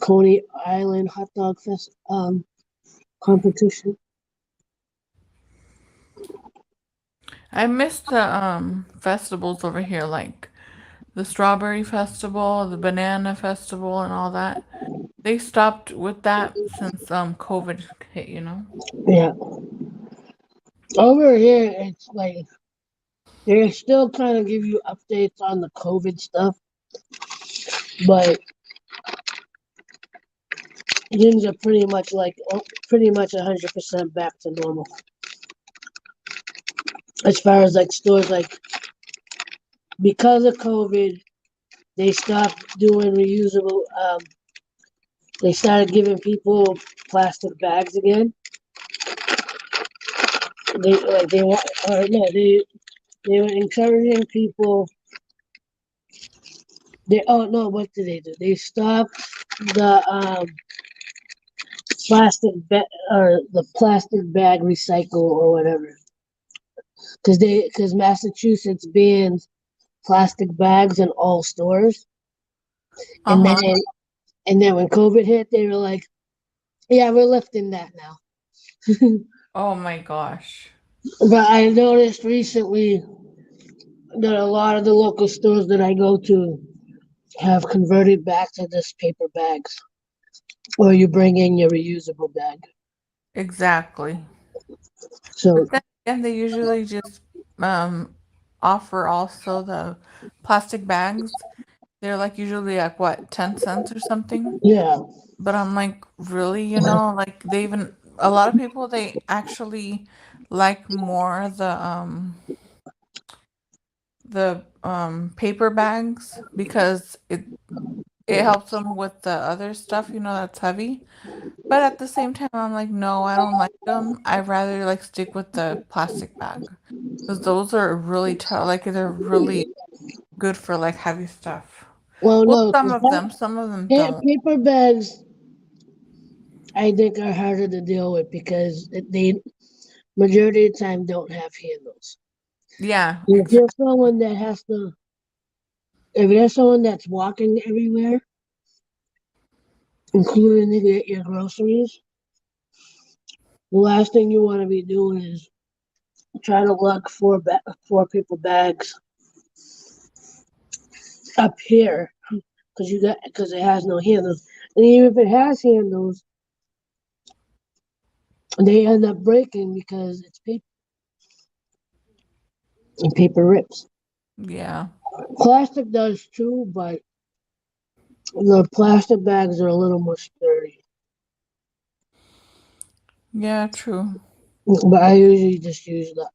Coney Island hot dog fest competition? I miss the festivals over here, like the strawberry festival, the banana festival, and all that. They stopped with that since COVID hit. Yeah, over here it's like they still kind of give you updates on the COVID stuff, but things are pretty much 100% back to normal. As far as like stores, like because of COVID, they stopped doing reusable. They started giving people plastic bags again. They want or no they were encouraging people. They oh no, what did they do? They stopped the the plastic bag recycle or whatever because Massachusetts banned plastic bags in all stores, and then Uh-huh. when COVID hit, they were like, "Yeah, we're lifting that now." Oh my gosh. But I noticed recently that a lot of the local stores that I go to have converted back to this paper bags, or you bring in your reusable bag. Exactly. So But then again, they usually just um offer also the plastic bags. They're like usually like what, 10 cents or something? yeah, But I'm like, really, like they even a lot of people they actually like more the paper bags because it helps them with the other stuff, that's heavy. But at the same time, I'm like, no, I don't like them. I'd rather like stick with the plastic bag because those are really tough. Like they're really good for like heavy stuff. well, Well, no, some of them because don't. paper bags I think are harder to deal with because they majority of the time don't have handles. Yeah, If you're exactly. someone that has to, if you're someone that's walking everywhere, including to get your groceries, the last thing you want to be doing is trying to lug four paper bags up here because it has no handles. And even if it has handles, they end up breaking because it's paper and paper rips. Yeah, Plastic does too, but the plastic bags are a little more sturdy. yeah, true. But I usually just use the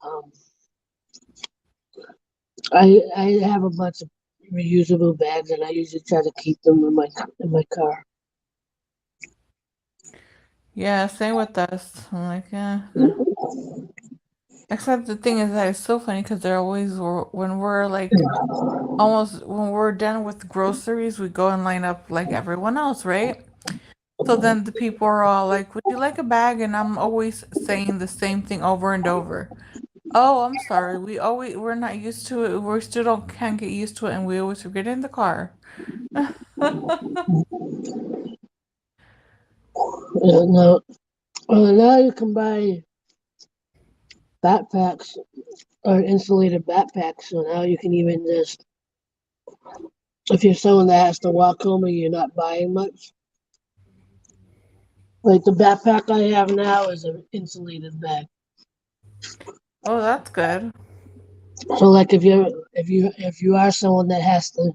I have a bunch of reusable bags and I usually try to keep them in my car. Yeah, same with us. I'm like, no. Except the thing is that it's so funny because they're always when we're like almost when we're done with groceries, we go and line up like everyone else, right? So then the people are all like, "Would you like a bag?" And I'm always saying the same thing over and over. Oh, I'm sorry. We're not used to it. We still don't can't get used to it, and we always forget it in the car. No, now you can buy backpacks or insulated backpacks, so now you can even just, if you're someone that has to walk home and you're not buying much, like the backpack I have now is an insulated bag. Oh, that's good. So like if you are someone that has to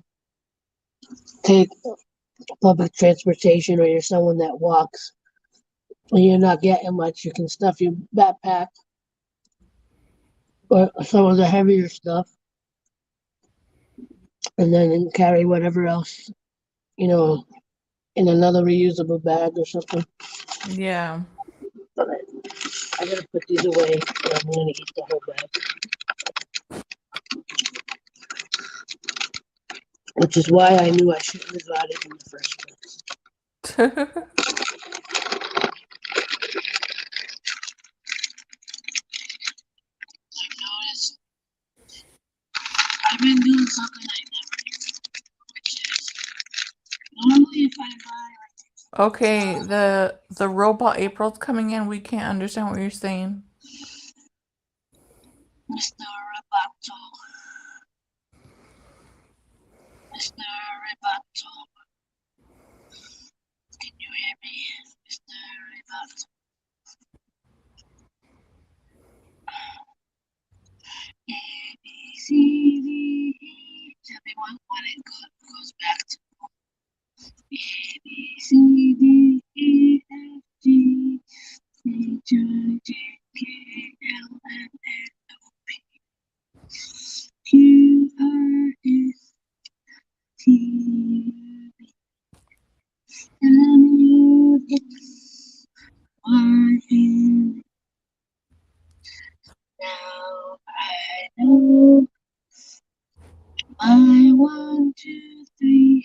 take public transportation or you're someone that walks and you're not getting much, you can stuff your backpack or some of the heavier stuff and then carry whatever else, you know, in another reusable bag or something. Yeah. But I gotta put these away or I'm gonna eat the whole bag. Which is why I knew I shouldn't have got it in the first place. I've noticed I've been doing something I never do, which is normally if I buy Okay, the robot April's coming in. We can't understand what you're saying. Mr. Roboto, Mr. Roboto, can you hear me, Mr. Roboto? A B C D E. Tell me when it goes back to A B C D E F G H I J K L M N O P Q R S T U V W X Y and now I know my 1, 2, 3.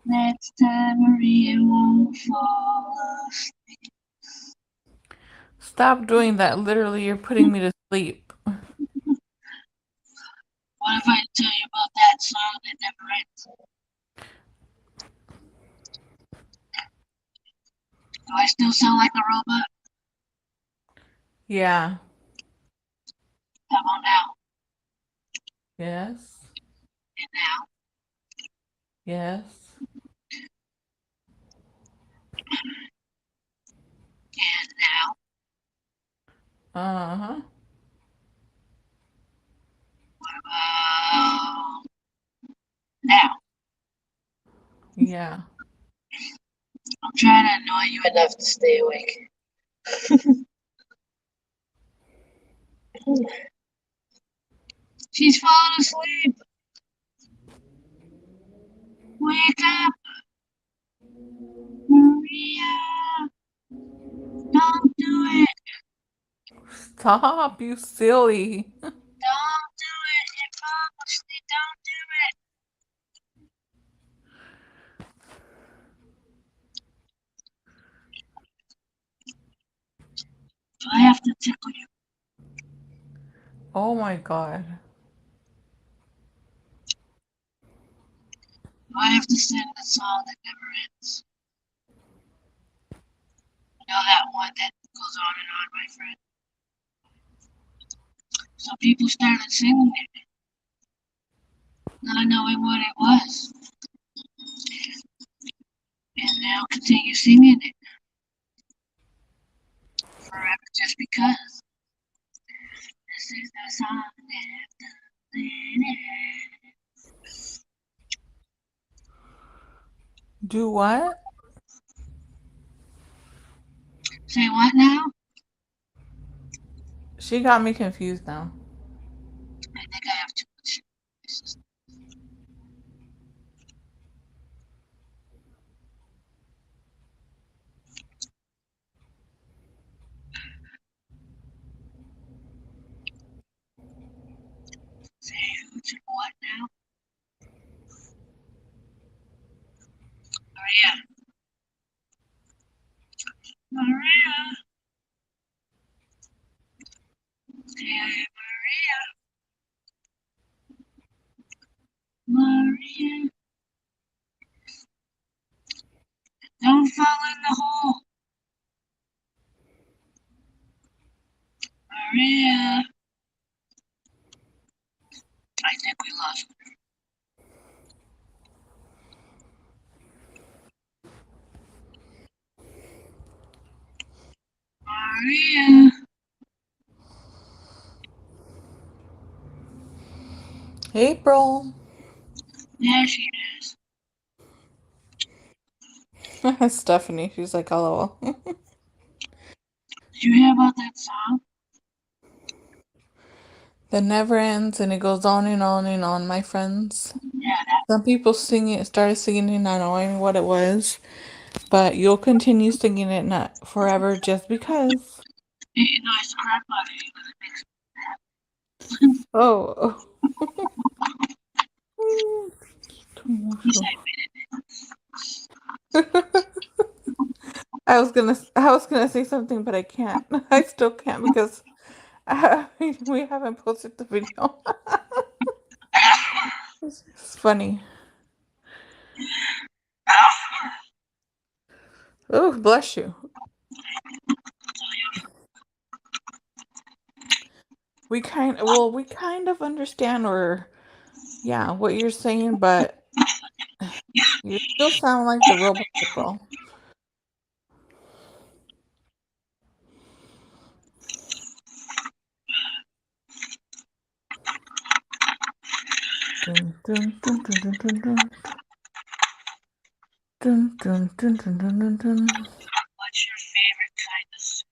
Next time Maria won't fall asleep. Stop doing that. Literally, you're putting me to sleep. What if I tell you about that song that never ends? Do I still sound like a robot? Yeah. How about now? Yes. And now? Yes. And now? Uh-huh. What about now? Yeah. I'm trying to annoy you enough to stay awake. She's falling asleep. Wake up, Maria. Don't do it. Stop, you silly. Don't do it. You're falling asleep. Don't do it. Do I have to tickle you? Oh my god. Do I have to sing the song that never ends? You know that one that goes on and on, my friend? Some people started singing it, not knowing what it was, and now continue singing it forever just because. This is the song that Do what? say what now? She got me confused now. I think I have too much. Say who to what now? Maria. Maria. Maria. I think we lost Maria. April. There she is. Stephanie, she's like, LOL. Did you hear about that song? That never ends and it goes on and on and on, my friends. Yeah, Some people sing it, started singing it not knowing what it was, but you'll continue singing it not forever just because. you know it's crap out here. Oh. Too He's emotional. like, I was gonna say something, but I can't. I still can't because we haven't posted the video. It's funny. Oh, bless you. We kind of understand or yeah, what you're saying, but you still sound like the robot girl. Dun, dun, dun, dun, dun, dun, dun. Dun, dun, dun, dun, dun, dun, dun. what's your favorite kind of soup?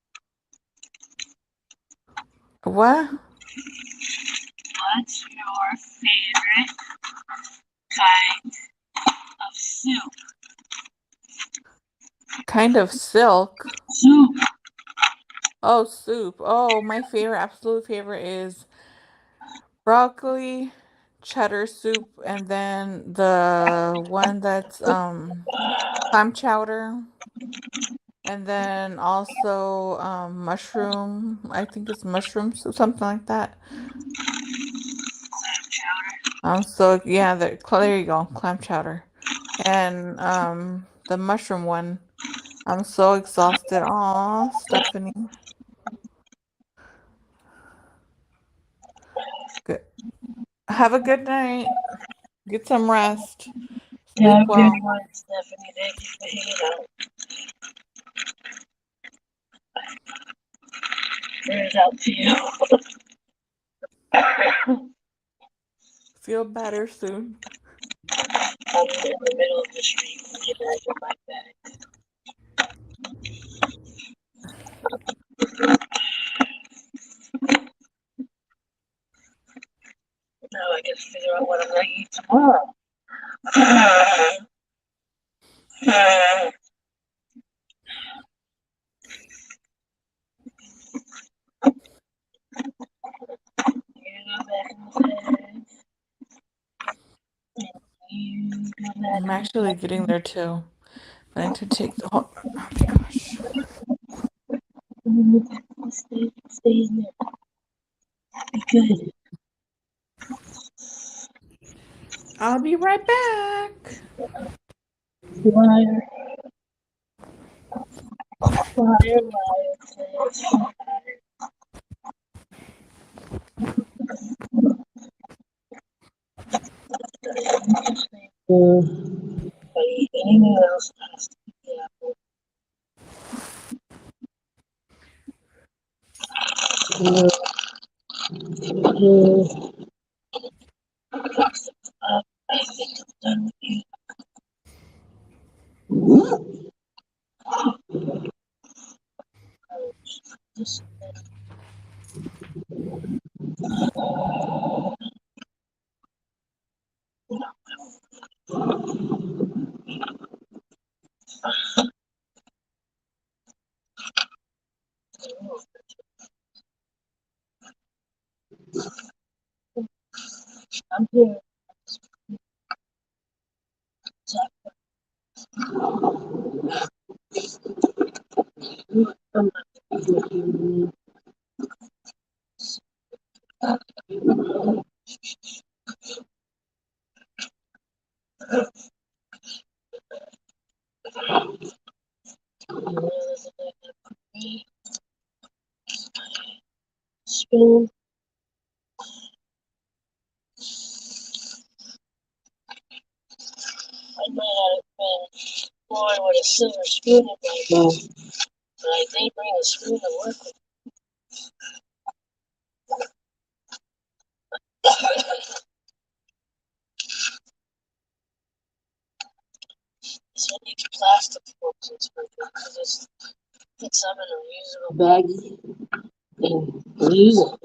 What What's your favorite kind of soup? kind of silk? Soup. Oh, soup. Oh, my favorite, absolute favorite is broccoli, cheddar soup, and then the one that's clam chowder, and then also mushroom. I think it's mushroom soup, something like that. Clam chowder. So yeah, there you go, clam chowder, and the mushroom one. I'm so exhausted. Aw, Stephanie. Good. Have a good night. Get some rest. Yeah, Sleep good well. one, Stephanie. Thank you for hanging out. Prayers out to you. Feel better soon. I'm in the middle of the street. Get back in my bag. Now I can figure out what I'm gonna eat tomorrow. You go back in the bag. You go back I'm in the actually bag. getting there too. I need to take the. Oh my gosh. Stay in there. Be good. I'll be right back. Liar, liar, liar. Anything else has to be I think I'm done with you. This I'm here. I'm spoon. I might have been born with a silver spoon in my mouth, but I did bring a spoon to work with. This one needs plastic forks and spoons because it's fits up in a reusable baggie and use it.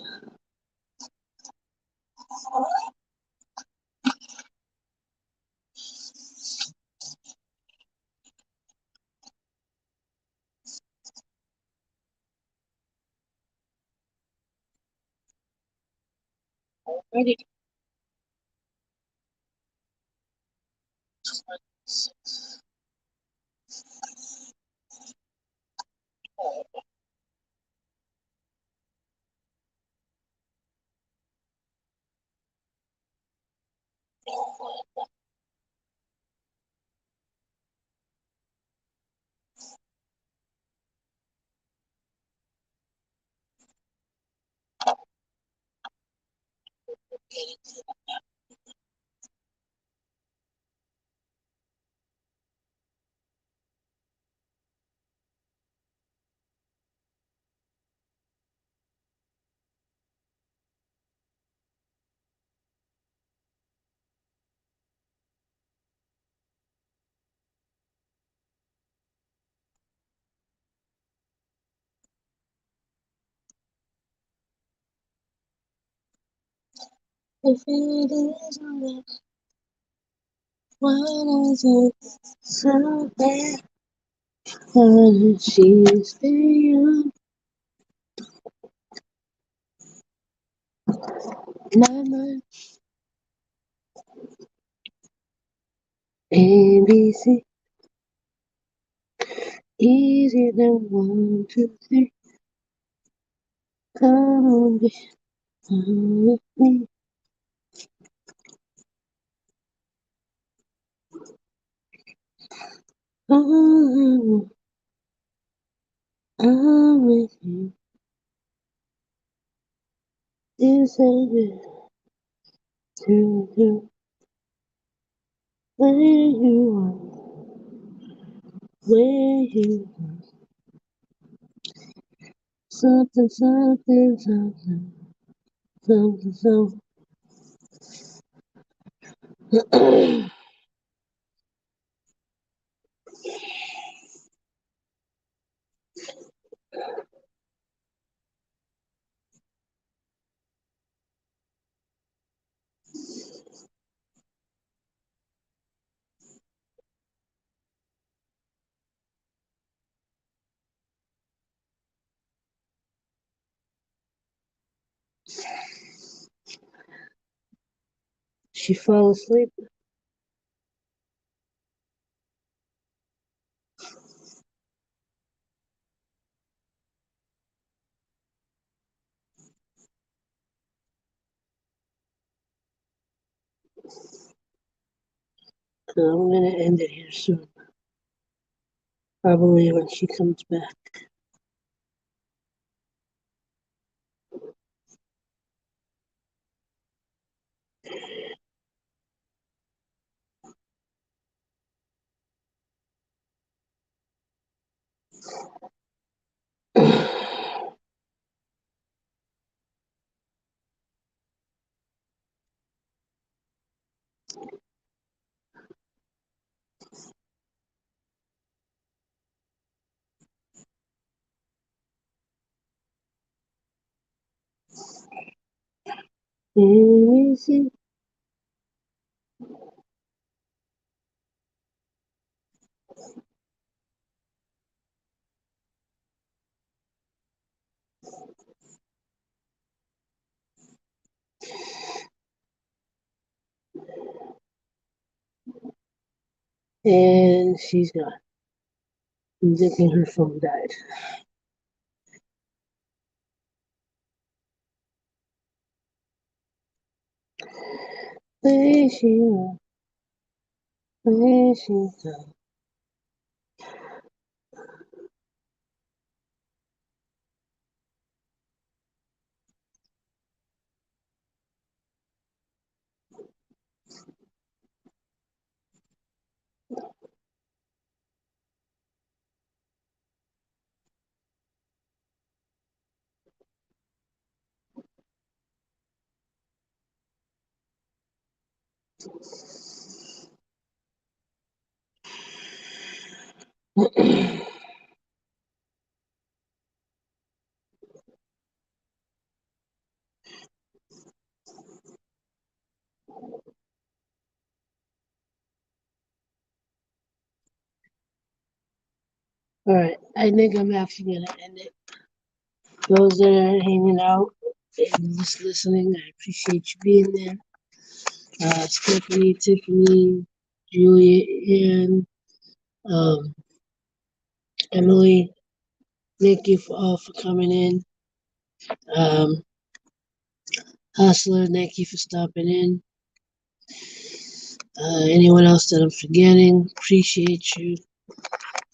Ready? If it isn't it, why is it so bad? And she's still my mind. ABC, easier than 1, 2, 3. Come on, be with me. Oh, I'm with you. This ain't it. To where you are, where you are. Something, something, something, something, something. She fell asleep. So I'm gonna end it here soon. Probably when she comes back. Easy. And she's gone. I'm thinking her phone died. Where she are, where she gone. All right, I think I'm actually gonna end it. Those that are hanging out and just listening, I appreciate you being there. Stephanie, Tiffany, Julia, and um, Emily, thank you for coming in. Um, Hustler, thank you for stopping in. Anyone else that I'm forgetting, appreciate you.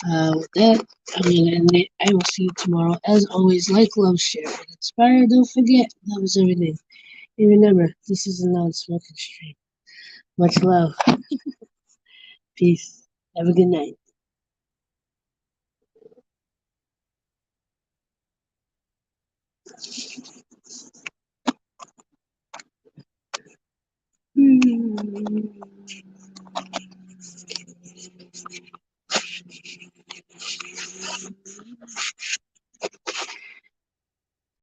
With that, I'm gonna end it. I will see you tomorrow. As always, like, love, share, and inspire. Don't forget, love is everything. And remember, this is a non-smoking stream. Much love. Peace. Have a good night.